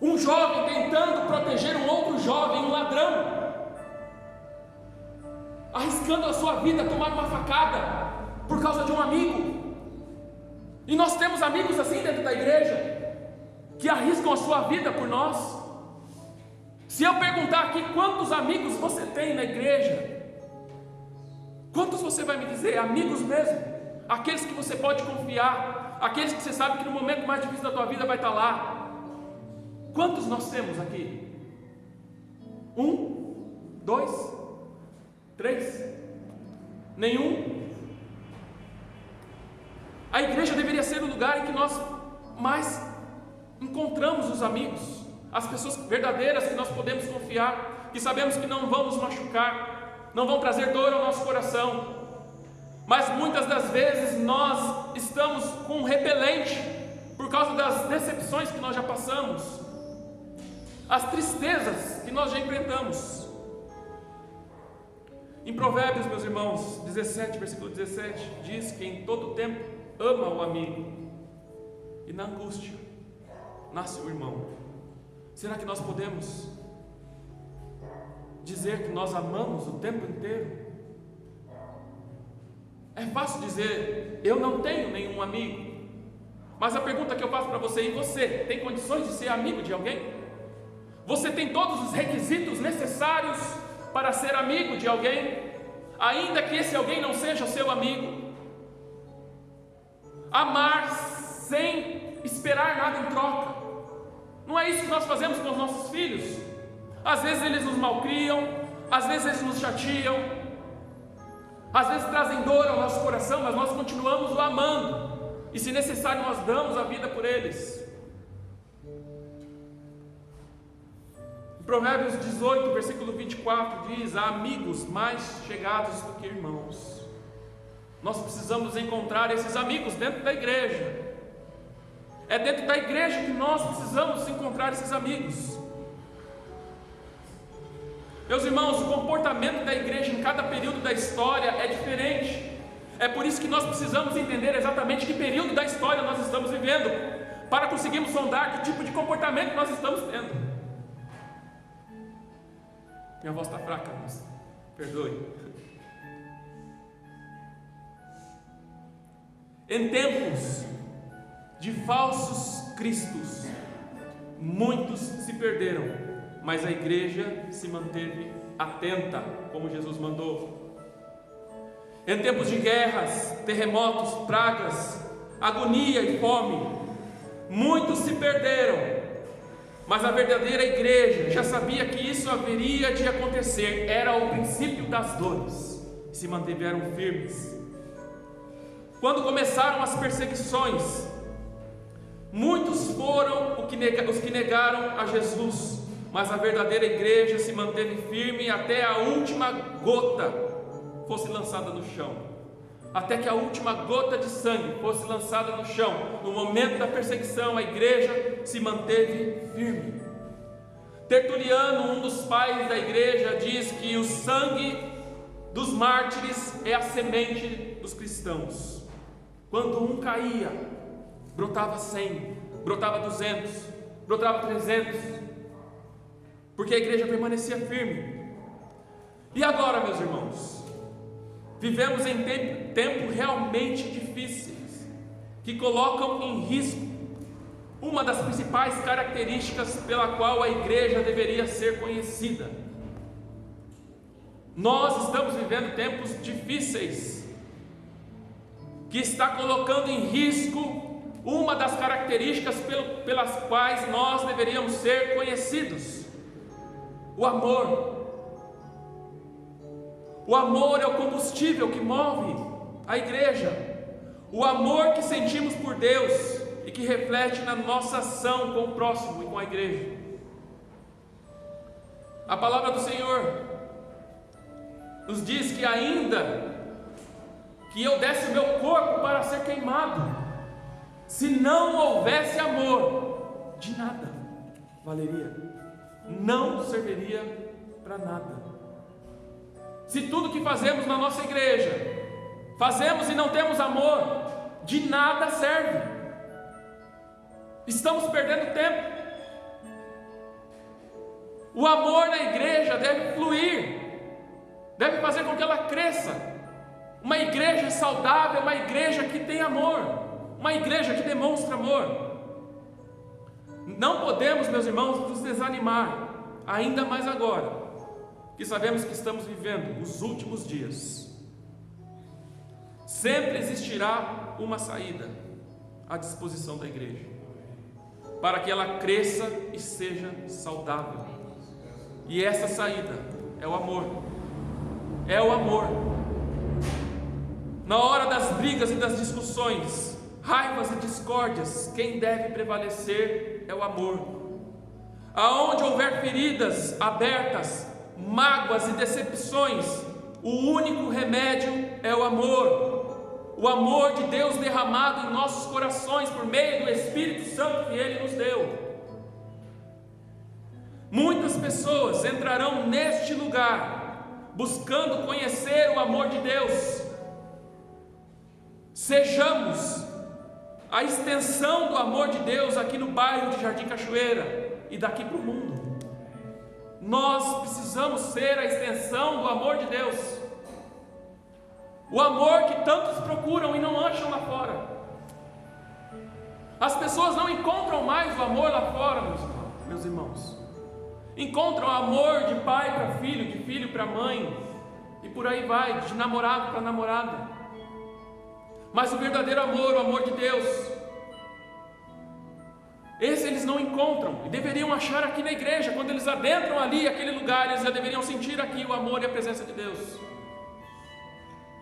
Speaker 2: um jovem tentando proteger um outro jovem, um ladrão, arriscando a sua vida a tomar uma facada, por causa de um amigo. E nós temos amigos assim dentro da igreja, que arriscam a sua vida por nós. Se eu perguntar aqui quantos amigos você tem na igreja, quantos você vai me dizer? Amigos mesmo, aqueles que você pode confiar, aqueles que você sabe que no momento mais difícil da tua vida vai estar lá. Quantos nós temos aqui? 1, 2, 3? Nenhum? A igreja deveria ser o lugar em que nós mais encontramos os amigos, as pessoas verdadeiras que nós podemos confiar, que sabemos que não vão nos machucar, não vão trazer dor ao nosso coração. Mas muitas das vezes nós estamos com um repelente por causa das decepções que nós já passamos, as tristezas que nós já enfrentamos. Em Provérbios, meus irmãos, 17, versículo 17, diz que em todo tempo ama o amigo, e na angústia nasce o irmão. Será que nós podemos dizer que nós amamos o tempo inteiro? É fácil dizer, eu não tenho nenhum amigo. Mas a pergunta que eu faço para você, e você, tem condições de ser amigo de alguém? Você tem todos os requisitos necessários para ser amigo de alguém, ainda que esse alguém não seja seu amigo? Amar sem esperar nada em troca. Não é isso que nós fazemos com os nossos filhos? Às vezes eles nos malcriam, às vezes eles nos chatiam, às vezes trazem dor ao nosso coração, mas nós continuamos o amando, e se necessário nós damos a vida por eles. Em Provérbios 18, versículo 24 diz: há amigos mais chegados do que irmãos. Nós precisamos encontrar esses amigos dentro da igreja. É dentro da igreja que nós precisamos encontrar esses amigos. Meus irmãos, o comportamento da igreja em cada período da história é diferente. É por isso que nós precisamos entender exatamente que período da história nós estamos vivendo, para conseguirmos sondar que tipo de comportamento nós estamos tendo. Minha voz está fraca, mas perdoe. Em tempos de falsos cristos, muitos se perderam, mas a igreja se manteve atenta, como Jesus mandou. Em tempos de guerras, terremotos, pragas, agonia e fome, muitos se perderam, mas a verdadeira igreja já sabia que isso haveria de acontecer, era o princípio das dores, e se mantiveram firmes. Quando começaram as perseguições, muitos foram os que negaram a Jesus, mas a verdadeira igreja se manteve firme até a última gota fosse lançada no chão, até que a última gota de sangue fosse lançada no chão. No momento da perseguição, a igreja se manteve firme. Tertuliano, um dos pais da igreja, diz que o sangue dos mártires é a semente dos cristãos. Quando um caía, brotava 100, brotava 200, brotava 300, porque a igreja permanecia firme. E agora, meus irmãos, vivemos em tempos realmente difíceis, que colocam em risco uma das principais características pela qual a igreja deveria ser conhecida. Nós estamos vivendo tempos difíceis, que está colocando em risco uma das características pelas quais nós deveríamos ser conhecidos: o amor. O amor é o combustível que move a igreja, o amor que sentimos por Deus e que reflete na nossa ação com o próximo e com a igreja. A palavra do Senhor nos diz que ainda que eu desse o meu corpo para ser queimado, se não houvesse amor, de nada valeria, não serviria para nada. Se tudo que fazemos na nossa igreja, fazemos e não temos amor, de nada serve. Estamos perdendo tempo. O amor na igreja deve fluir, deve fazer com que ela cresça. Uma igreja saudável é uma igreja que tem amor, uma igreja que demonstra amor. Não podemos, meus irmãos, nos desanimar, ainda mais agora, que sabemos que estamos vivendo os últimos dias. Sempre existirá uma saída à disposição da igreja, para que ela cresça e seja saudável. E essa saída é o amor. É o amor. Na hora das brigas e das discussões, raivas e discórdias, quem deve prevalecer é o amor. Aonde houver feridas abertas, mágoas e decepções, o único remédio é o amor. O amor de Deus derramado em nossos corações por meio do Espírito Santo que Ele nos deu. Muitas pessoas entrarão neste lugar buscando conhecer o amor de Deus. Sejamos a extensão do amor de Deus aqui no bairro de Jardim Cachoeira e daqui para o mundo. Nós precisamos ser a extensão do amor de Deus. O amor que tantos procuram e não acham lá fora. As pessoas não encontram mais o amor lá fora, meus irmãos. Encontram amor de pai para filho, de filho para mãe, e por aí vai, de namorado para namorada. Mas o verdadeiro amor, o amor de Deus, esse eles não encontram, e deveriam achar aqui na igreja. Quando eles adentram ali, aquele lugar, eles já deveriam sentir aqui o amor e a presença de Deus.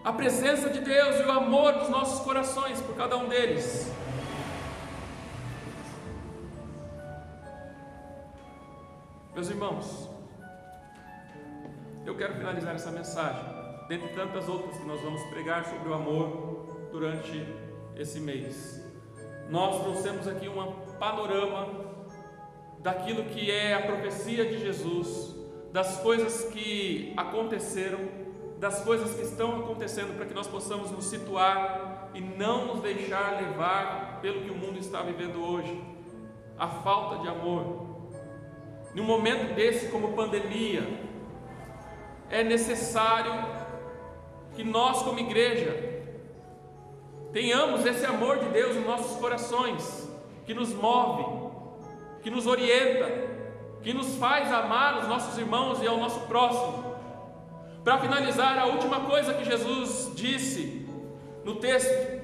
Speaker 2: A presença de Deus e o amor dos nossos corações por cada um deles. Meus irmãos, eu quero finalizar essa mensagem, dentre tantas outras que nós vamos pregar sobre o amor durante esse mês. Nós trouxemos aqui um panorama daquilo que é a profecia de Jesus, das coisas que aconteceram, das coisas que estão acontecendo, para que nós possamos nos situar e não nos deixar levar pelo que o mundo está vivendo hoje, a falta de amor. Num momento desse, como pandemia, é necessário que nós, como igreja, tenhamos esse amor de Deus em nossos corações, que nos move, que nos orienta, que nos faz amar os nossos irmãos e ao nosso próximo. Para finalizar, a última coisa que Jesus disse no texto,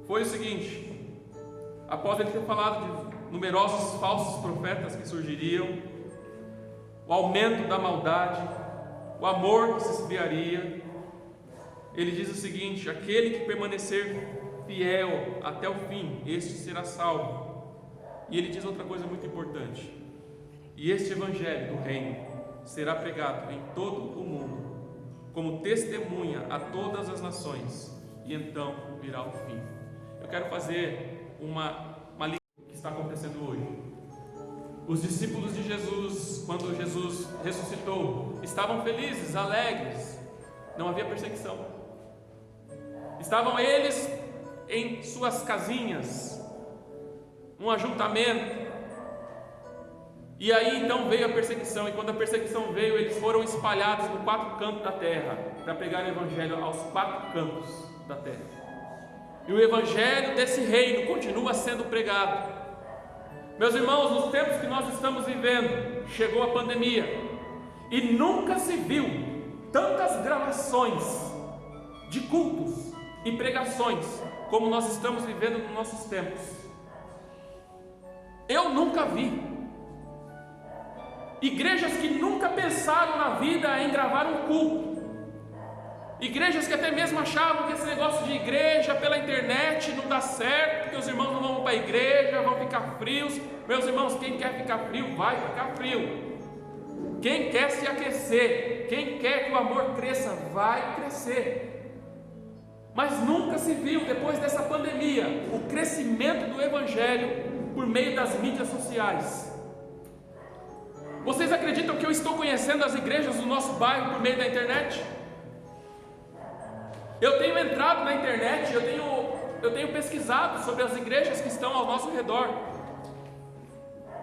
Speaker 2: foi o seguinte: após ele ter falado de numerosos falsos profetas que surgiriam, o aumento da maldade, o amor que se esfriaria, ele diz o seguinte: aquele que permanecer fiel até o fim, este será salvo. E ele diz outra coisa muito importante: e este evangelho do reino será pregado em todo o mundo, como testemunha a todas as nações, e então virá o fim. Eu quero fazer uma liga que está acontecendo hoje. Os discípulos de Jesus, quando Jesus ressuscitou, estavam felizes, alegres, não havia perseguição. Estavam eles em suas casinhas, um ajuntamento, e aí então veio a perseguição, e quando a perseguição veio, eles foram espalhados nos 4 cantos da terra, para pregar o evangelho aos 4 cantos da terra. E o evangelho desse reino continua sendo pregado. Meus irmãos, nos tempos que nós estamos vivendo, chegou a pandemia, e nunca se viu tantas gravações de cultos e pregações como nós estamos vivendo nos nossos tempos. Eu nunca vi. Igrejas que nunca pensaram na vida em gravar um culto. Igrejas que até mesmo achavam que esse negócio de igreja pela internet não dá certo, porque os irmãos não vão para a igreja, vão ficar frios. Meus irmãos, quem quer ficar frio, vai ficar frio. Quem quer se aquecer, quem quer que o amor cresça, vai crescer. Mas nunca se viu, depois dessa pandemia, o crescimento do evangelho por meio das mídias sociais. Vocês acreditam que eu estou conhecendo as igrejas do nosso bairro por meio da internet? Eu tenho entrado na internet, eu tenho pesquisado sobre as igrejas que estão ao nosso redor.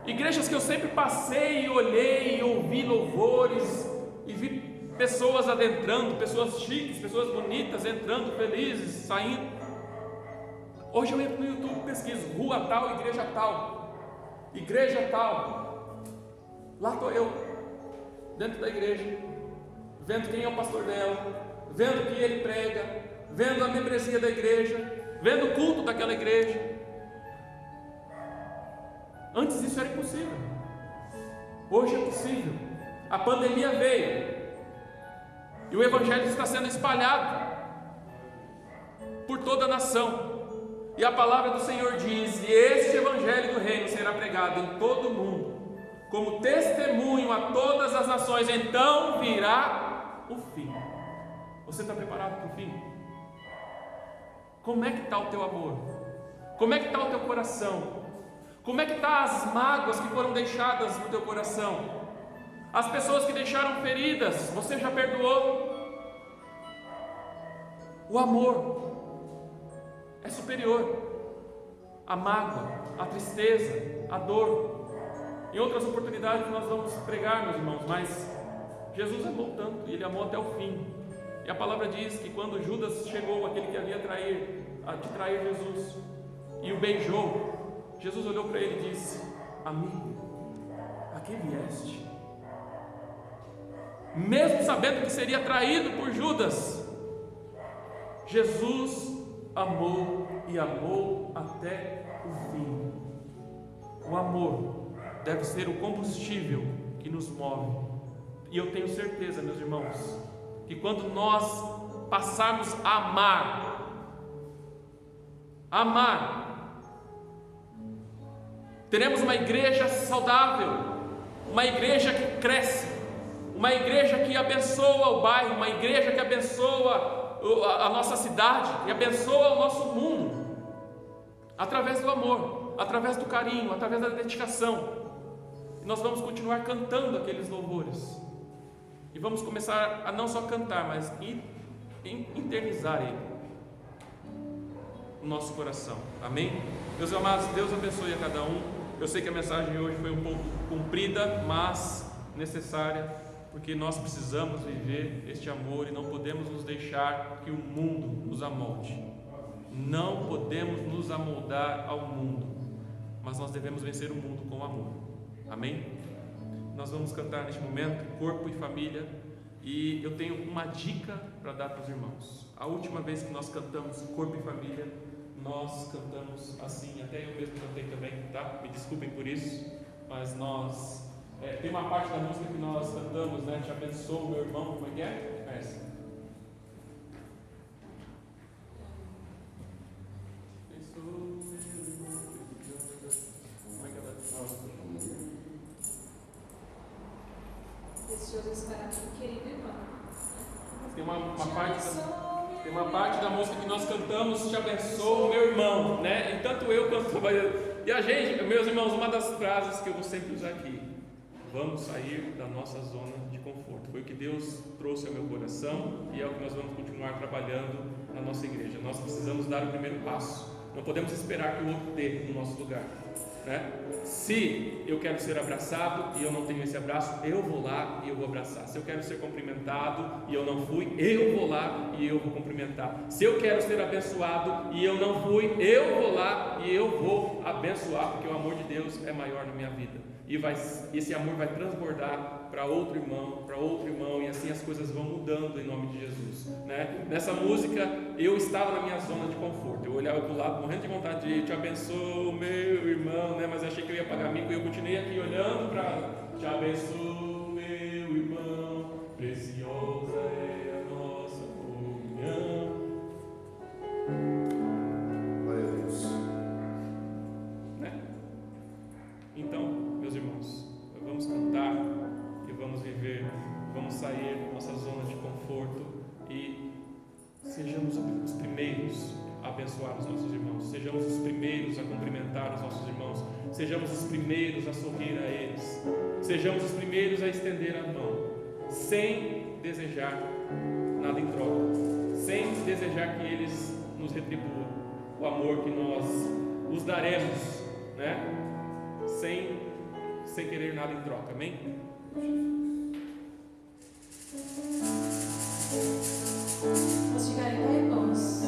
Speaker 2: Igrejas que eu sempre passei e olhei e ouvi louvores e vi pessoas adentrando, pessoas chiques, pessoas bonitas entrando, felizes, saindo. Hoje eu entro no YouTube e pesquiso rua tal, igreja tal. Lá estou eu, dentro da igreja, vendo quem é o pastor dela, vendo o que ele prega, vendo a membresia da igreja, vendo o culto daquela igreja. Antes isso era impossível, hoje é possível. A pandemia veio e o Evangelho está sendo espalhado por toda a nação. E a palavra do Senhor diz: e este Evangelho do Reino será pregado em todo o mundo, como testemunho a todas as nações, então virá o fim. Você está preparado para o fim? Como é que está o teu amor? Como é que está o teu coração? Como é que estão as mágoas que foram deixadas no teu coração? As pessoas que deixaram feridas, você já perdoou? O amor é superior à mágoa, à tristeza, à dor. Em outras oportunidades nós vamos pregar, meus irmãos, mas Jesus amou tanto, e Ele amou até o fim. E a palavra diz que quando Judas chegou, aquele que havia de trair Jesus, e o beijou, Jesus olhou para ele e disse: amigo, a que vieste? Mesmo sabendo que seria traído por Judas, Jesus amou e amou até o fim. O amor deve ser o combustível que nos move. E eu tenho certeza, meus irmãos, que quando nós passarmos a amar, teremos uma igreja saudável, uma igreja que cresce, uma igreja que abençoa o bairro, uma igreja que abençoa a nossa cidade, que abençoa o nosso mundo, através do amor, através do carinho, através da dedicação. E nós vamos continuar cantando aqueles louvores, e vamos começar a não só cantar, mas internizar ele no nosso coração. Amém? Meus amados, Deus abençoe a cada um. Eu sei que a mensagem de hoje foi um pouco comprida, mas necessária, porque nós precisamos viver este amor e não podemos nos deixar que o mundo nos amolde. Não podemos nos amoldar ao mundo, mas nós devemos vencer o mundo com amor. Amém? Nós vamos cantar neste momento Corpo e Família, e eu tenho uma dica para dar para os irmãos. A última vez que nós cantamos Corpo e Família, nós cantamos assim, até eu mesmo cantei também, tá? Me desculpem por isso, mas nós tem uma parte da música que nós cantamos, né? Te abençoo, meu irmão. Como é que é? Essa. Abençoo, meu irmão. Como é que ela fala?
Speaker 1: Precioso esperar o querido irmão.
Speaker 2: Tem uma parte da música que nós cantamos: te abençoo, meu irmão, né? E tanto eu quanto e a gente, meus irmãos, uma das frases que eu vou sempre usar aqui: vamos sair da nossa zona de conforto. Foi o que Deus trouxe ao meu coração e é o que nós vamos continuar trabalhando na nossa igreja. Nós precisamos dar o primeiro passo. Não podemos esperar que o outro dê no nosso lugar, né? Se eu quero ser abraçado e eu não tenho esse abraço, eu vou lá e eu vou abraçar. Se eu quero ser cumprimentado e eu não fui, eu vou lá e eu vou cumprimentar. Se eu quero ser abençoado e eu não fui, eu vou lá e eu vou abençoar, porque o amor de Deus é maior na minha vida. E esse amor vai transbordar para outro irmão, e assim as coisas vão mudando em nome de Jesus, né? Nessa música eu estava na minha zona de conforto, eu olhava para o lado morrendo de vontade de te abençoo, meu irmão, né? Mas eu achei que eu ia pagar mico e eu continuei aqui olhando para te abençoo, meu irmão, preciosa é a nossa comunhão.
Speaker 3: Glória a Deus.
Speaker 2: Né? Então, meus irmãos, vamos cantar e vamos viver, vamos sair da nossa zona de conforto e sejamos os primeiros a abençoar os nossos irmãos, sejamos os primeiros a cumprimentar os nossos irmãos, sejamos os primeiros a sorrir a eles, sejamos os primeiros a estender a mão, sem desejar nada em troca, sem desejar que eles nos retribuam o amor que nós os daremos, né? Sem querer nada em troca, amém?
Speaker 1: Vamos ficar em pé, irmãos.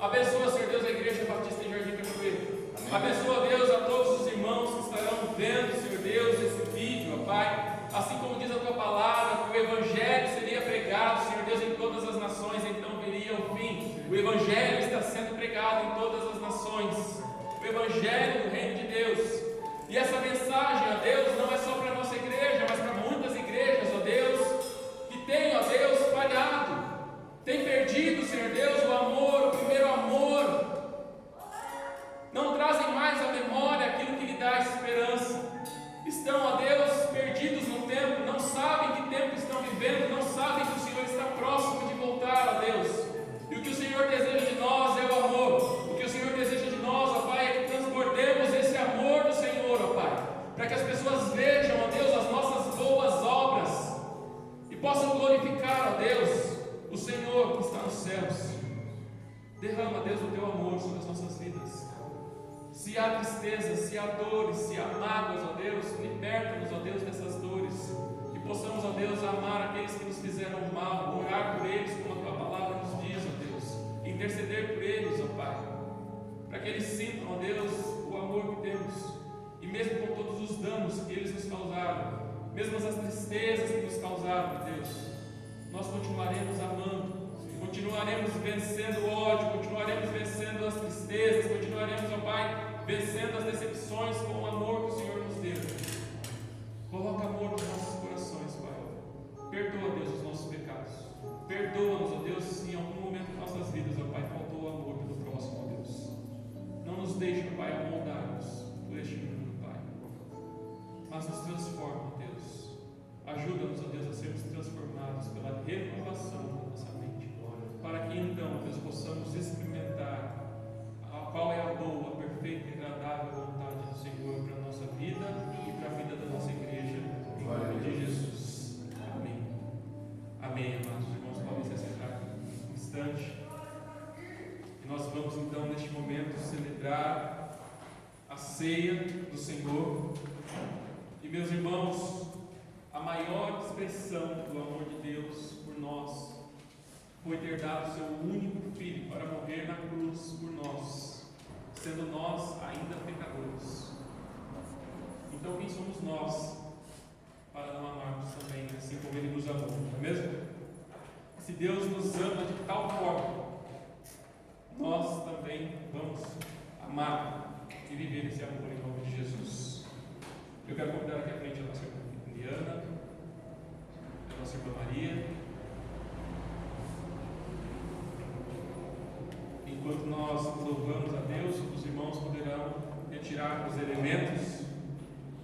Speaker 2: Abençoa, Senhor Deus, a Igreja Batista em Jardim Cachoeiro. Abençoa, Deus, a todos os irmãos que estarão vendo, Senhor Deus, esse vídeo, ó Pai. Assim como diz a Tua palavra, que o Evangelho seria pregado, Senhor Deus, em todas as nações, então viria o fim. O Evangelho está sendo pregado em todas as nações. O Evangelho do Reino de Deus. E essa mensagem, ó Deus, não é só para a nossa igreja, mas para muitas igrejas possam glorificar, ó Deus, o Senhor que está nos céus. Derrama, Deus, o teu amor sobre as nossas vidas. Se há tristeza, se há dores, se há mágoas, ó Deus, liberta-nos, ó Deus, dessas dores. Que possamos, ó Deus, amar aqueles que nos fizeram mal, orar por eles, como a tua palavra nos diz, ó Deus. Interceder por eles, ó Pai, para que eles sintam, ó Deus, o amor que temos. E mesmo com todos os danos que eles nos causaram, mesmo as tristezas que nos causaram, ó Deus, nós continuaremos amando. Continuaremos vencendo o ódio, continuaremos vencendo as tristezas, continuaremos, ó Pai, vencendo as decepções com o amor que o Senhor nos deu. Coloca amor nos nossos corações, Pai. Perdoa, Deus, os nossos pecados. Perdoa-nos, ó Deus, se em algum momento de nossas vidas, ó Pai, faltou o amor pelo próximo, ó Deus. Não nos deixe, ó Pai, amoldarmos por este mundo, Pai, mas nos transforma, ó Deus. Ajuda-nos, ó Deus, a sermos transformados pela renovação da nossa mente, para que então, ó Deus, possamos experimentar qual é a boa, perfeita e agradável vontade do Senhor para a nossa vida e para a vida da nossa igreja, em nome de Jesus. Amém. Amém, amados irmãos, podem se assentar um instante. E nós vamos então, neste momento, celebrar a ceia do Senhor. E, meus irmãos, a maior expressão do amor de Deus por nós foi ter dado o seu único filho para morrer na cruz por nós, sendo nós ainda pecadores. Então, quem somos nós para não amarmos também, assim como Ele nos amou, não é mesmo? Se Deus nos ama de tal forma, nós também vamos amar e viver esse amor em nome de Jesus. Eu quero convidar aqui à frente a nossa irmã Liana, a nossa irmã Maria. Enquanto nós louvamos a Deus, os irmãos poderão retirar os elementos,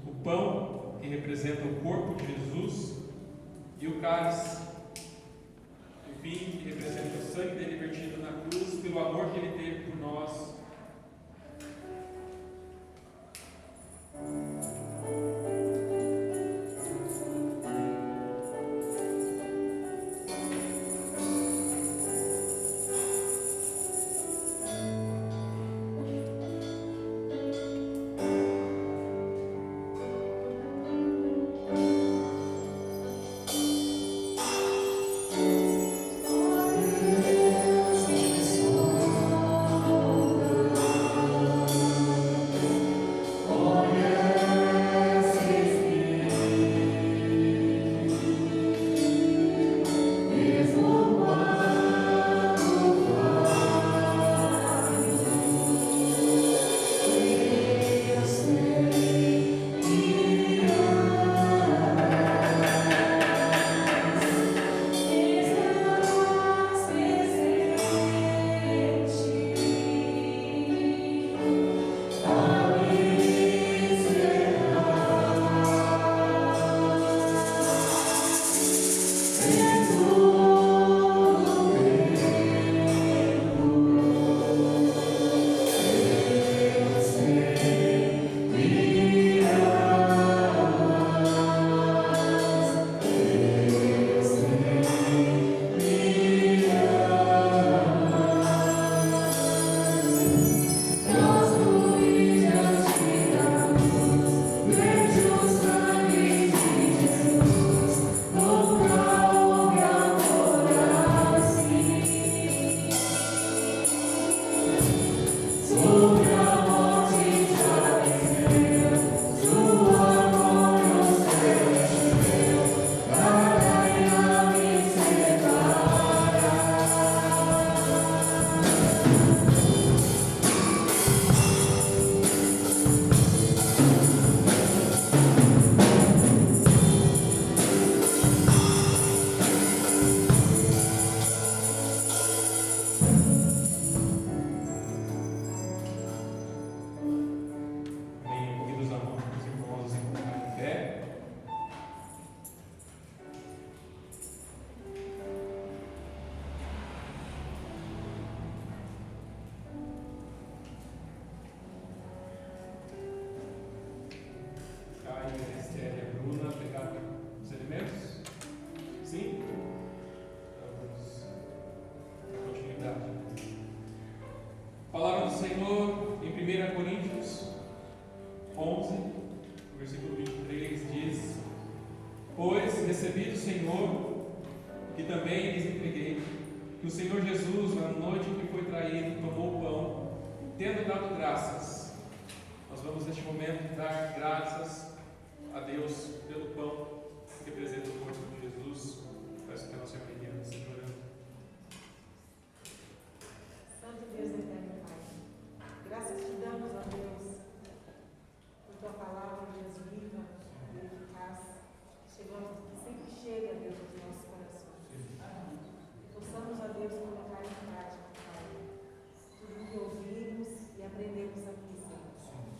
Speaker 2: o pão, que representa o corpo de Jesus, e o cálice, o vinho, que representa o sangue dele vertido na cruz, pelo amor que ele teve por nós.
Speaker 3: Oh
Speaker 2: recebi do Senhor, que também lhes entreguei, que o Senhor Jesus, na noite em que foi traído, tomou o pão, tendo dado graças. Nós vamos neste momento dar graças a Deus pelo pão que representa o corpo de Jesus. Peço que a nossa irmã esteja orando.
Speaker 3: Santo Deus eterno Pai, graças te damos, ó Deus, por tua palavra, Deus, viva e eficaz, que sempre chega, Deus, aos nossos corações. Que possamos, ó Deus, colocar em prática, Pai, tudo que ouvimos e aprendemos aqui, Senhor.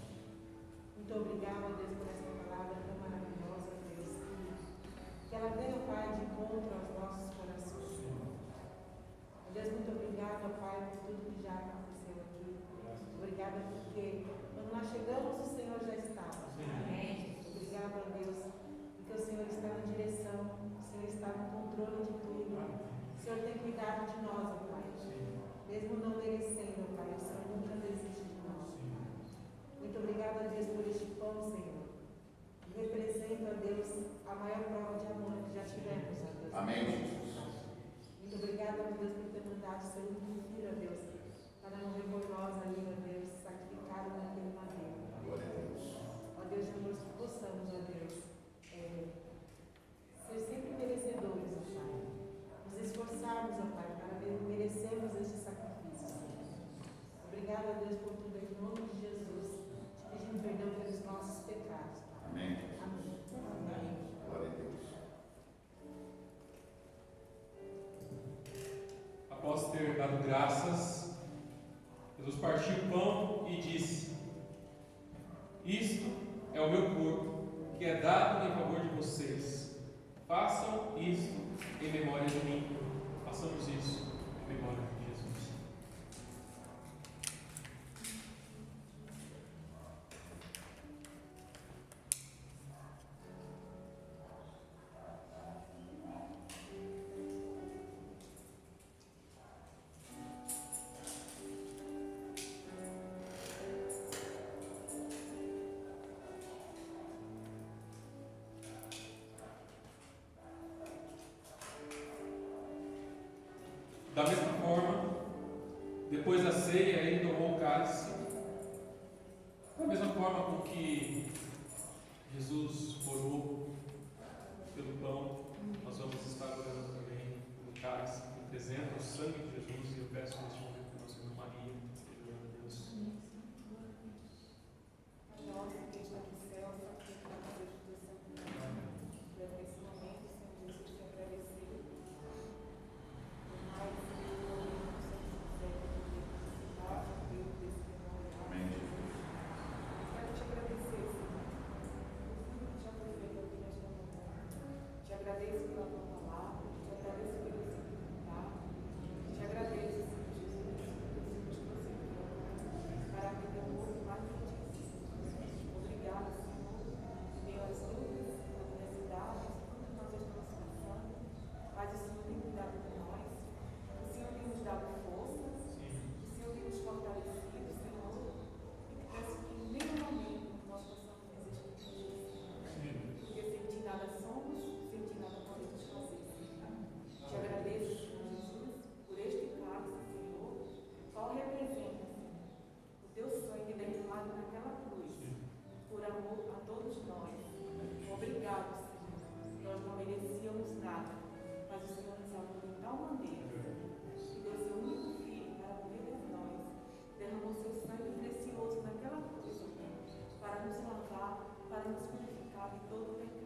Speaker 3: Muito obrigado, ó Deus, por esta palavra tão maravilhosa, Deus, que ela venha, Pai, de encontro aos nossos corações. Deus, muito obrigado, Pai, por tudo que já aconteceu aqui. Obrigada porque quando nós chegamos, o Senhor já estava. Amém. Obrigado, Deus, porque o Senhor está na direção, o Senhor está no controle de tudo. O Senhor tem cuidado de nós, Pai. Mesmo não merecendo, Pai, o Senhor nunca desiste de nós. Muito obrigada, Deus, por este pão, Senhor. Que representa, Deus, a maior prova de amor que já tivemos, Deus.
Speaker 4: Amém.
Speaker 3: Muito obrigada, Deus, por ter mandado o seu único filho, Deus, para morrer por nós ali, ó Deus, sacrificado naquele madeiro.
Speaker 4: Glória a Deus.
Speaker 3: Ó Deus, de amor, que possamos, ó Deus, ser sempre merecedores, ó Pai. Nos esforçarmos, ó Pai, para merecermos este sacrifício, Senhor. Obrigada, Deus, por tudo, em nome de Jesus, te pedindo perdão pelos nossos pecados, Pai.
Speaker 4: Amém.
Speaker 3: Amém. Amém.
Speaker 4: Glória a Deus.
Speaker 2: Após ter dado graças, Jesus partiu o pão e disse: Isto é o meu corpo, que é dado em favor de vocês. Façam isto em memória de mim. Façamos isso em memória de Jesus. Da mesma forma, depois da ceia, ele tomou o cálice. Da mesma forma com que Jesus orou pelo pão, nós vamos estar orando também pelo cálice, que representa o sangue de Jesus. E eu peço neste momento que a nossa irmã Maria esteja orando a Deus.
Speaker 3: Nosso que está no céu, santificado seja o teu santo nome. Nesse momento, Senhor Jesus, te agradecer por mais
Speaker 4: Amém.
Speaker 3: quero te agradecer, Senhor, por tudo que já foi feito aqui nesta manhã. Te agradeço pela tua palavra, te agradeço pelo significado, te agradeço, Senhor Jesus, por tudo que nos concedeu para que teu amor mais notícias. Obrigada, Senhor, em meio às dúvidas, às necessidades, tudo que nós estamos passando, mas o Senhor tem cuidado de nós, o Senhor tem nos dado forças, o Senhor tem nos fortalecido, Senhor, e peço que em nenhum momento nós possamos desistir de ti, porque sem ti nada somos, sem ti nada podemos fazer, Senhor. Te agradeço, Senhor Jesus, por este cálice, Senhor, qual representa, Senhor, o teu sangue derramado naquela cruz, por amor a todos nós. Obrigado, Senhor. Nós não merecíamos nada, mas o Senhor nos amou de tal maneira que deu seu único filho para morrer por nós, derramou seu sangue precioso naquela cruz, para nos lavar, para nos purificar de todo o pecado.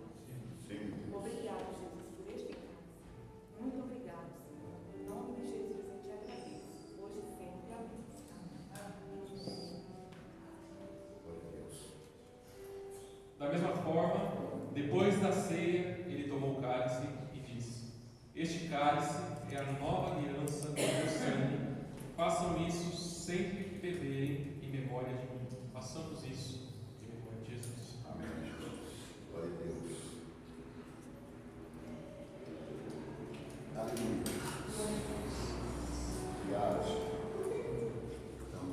Speaker 4: Sim.
Speaker 3: Obrigado, Jesus, por este cálice. Muito obrigado, Senhor. Em nome de Jesus eu te agradeço, hoje e sempre. Amém.
Speaker 4: Glória a Deus.
Speaker 2: Da mesma forma, depois da ceia, ele tomou o cálice e disse: Este cálice é a nova aliança do meu sangue. Façam isso sempre que beberem em memória de mim. Façamos isso em memória de Jesus.
Speaker 4: Amém. Glória a Deus. Aleluia. Obrigado. Então,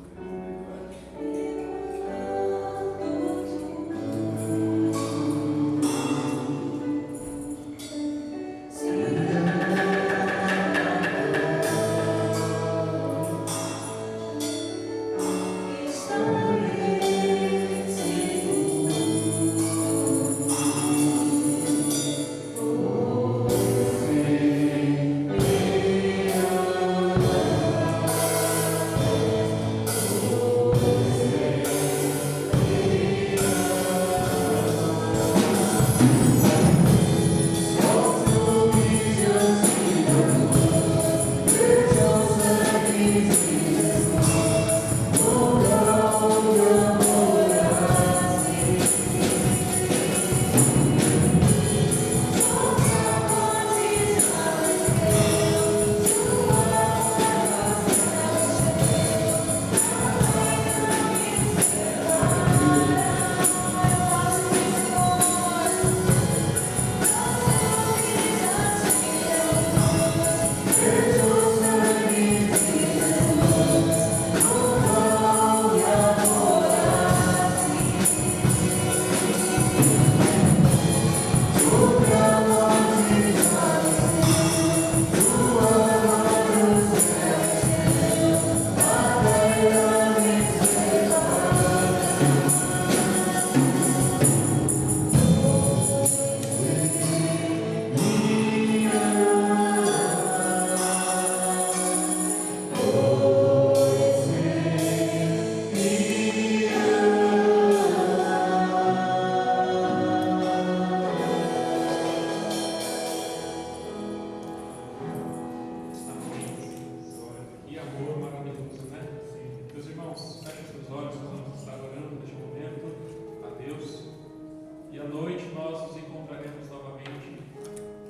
Speaker 2: noite nós nos encontraremos novamente,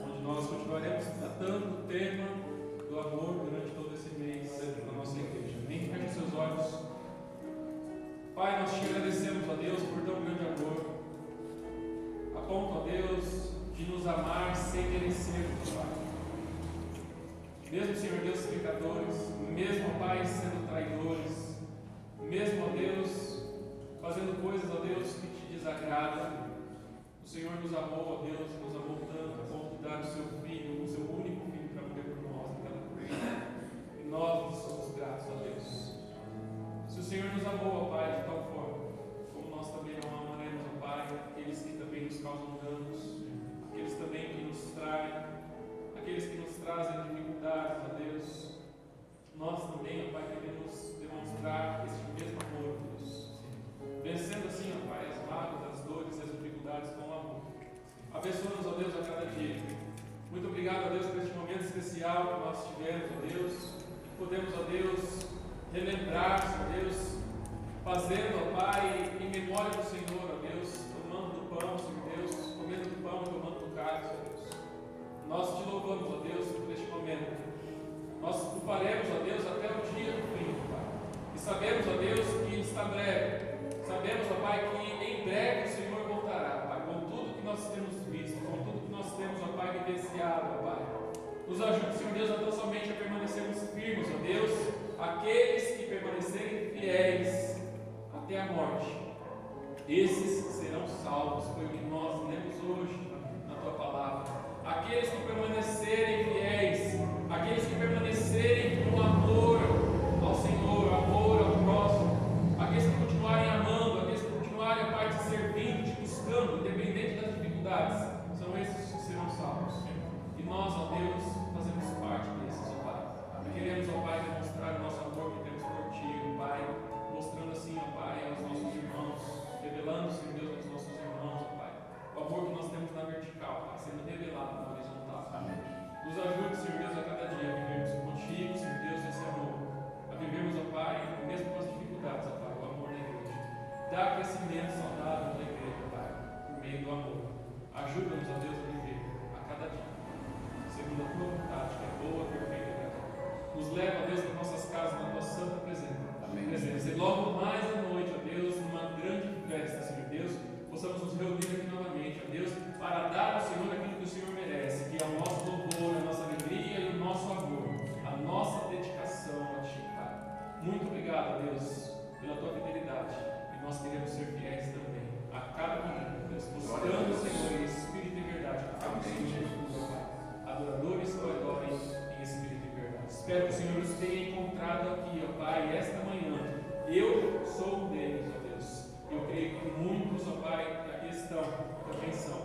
Speaker 2: onde nós continuaremos tratando o tema do amor durante todo esse mês na nossa igreja. Nem feche seus olhos. Pai, nós te agradecemos, ó Deus, por tão grande amor, a ponto, ó Deus, de nos amar sem merecer, Pai. Mesmo, Senhor Deus, pecadores, mesmo, ó Pai, sendo traidores, mesmo, ó Deus, fazendo coisas, ó Deus, que te desagradam, o Senhor nos amou, ó Deus, nos amou tanto, a ponto de dar o seu Filho, o seu único Filho, para morrer por nós naquela cruz. E nós somos gratos, ó Deus. Se o Senhor nos amou, ó Pai, de tal forma, como nós também não amaremos, ó Pai, aqueles que também nos causam danos, aqueles também que nos traem, aqueles que nos trazem dificuldades, ó Deus, nós também, ó Pai, queremos demonstrar esse mesmo amor, Deus, vencendo assim, ó Pai, as mágoas, as dores e as dificuldades com amor. Abençoa-nos, ó Deus, a cada dia. Muito obrigado, ó Deus, por este momento especial que nós tivemos, ó Deus. Podemos, ó Deus, relembrar, ó Deus, fazendo, ó Pai, em memória do Senhor, ó Deus, tomando do pão, Senhor Deus, comendo do pão e tomando do cálice, ó Deus. Nós te louvamos, ó Deus, por este momento. Nós o faremos, ó Deus, até o dia do fim, ó Pai. E sabemos, ó Deus, que está breve. Sabemos, ó Pai, que em breve o Senhor voltará, Pai, com tudo que nós temos visto, com tudo que nós temos, ó Pai, vivenciado, ó Pai. Nos ajude, Senhor Deus, a tão somente a permanecermos firmes, ó Deus, aqueles que permanecerem fiéis até a morte. Esses serão salvos, foi o que nós lemos hoje na Tua Palavra. Aqueles que permanecerem fiéis, aqueles que permanecerem com amor ao Senhor, amor ao próximo, aqueles que continuarem amando, aqueles que continuarem, ó Pai, te servindo, te buscando, independente das dificuldades, são esses que serão salvos. E nós, ó Deus, fazemos parte desses, ó Pai. Queremos, ó Pai, demonstrar o nosso amor que temos por Ti, ó Pai, mostrando assim, ó Pai, aos nossos irmãos, revelando, Senhor Deus, aos nossos irmãos, ó Pai, o amor que nós temos na vertical, Pai, sendo revelado na horizontal.
Speaker 4: Amém.
Speaker 2: Nos ajude, Senhor Deus, a cada dia a vivermos contigo, Senhor Deus, esse amor. A vivermos, ó Pai, mesmo com as dificuldades, ó Pai, o amor na igreja. Dá crescimento saudável na igreja, Pai, por meio do amor. Ajuda-nos, ó Deus, a viver a cada dia, segundo a Tua vontade, que é boa, perfeita e agradável. Nos leva, ó Deus, nas nossas casas, na Tua santa presença.
Speaker 4: Amém.
Speaker 2: E logo mais à noite, ó Deus, numa grande festa, Senhor Deus, possamos nos reunir aqui novamente, ó Deus, para dar ao Senhor aquilo que o Senhor merece, que é o nosso louvor, a nossa alegria e o nosso amor, a nossa dedicação a Ti, Pai. Muito obrigado, ó Deus, pela Tua fidelidade, e nós queremos ser fiéis também, a cada momento, Deus, buscando o Senhor em espírito e verdade, como o Senhor Jesus, ó Pai, adoradores que o adorem em espírito e verdade. Espero que o Senhor nos tenha encontrado aqui, ó Pai, esta manhã. Eu sou um deles, ó Deus. Eu creio que muitos, ó Pai, que aqui estão, também são.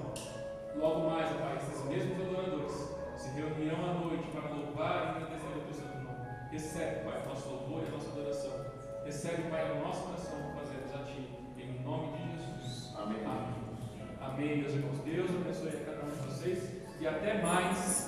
Speaker 2: Logo mais, ó Pai, esses mesmos adoradores se reunirão à noite para louvar e agradecer o Teu santo nome. Recebe, Pai, o nosso louvor e a nossa adoração. Recebe, Pai, o nosso coração que fazemos a Ti, em nome de Jesus.
Speaker 4: Amém.
Speaker 2: Amém. Amém, meus irmãos. Deus abençoe a cada um de vocês e até mais.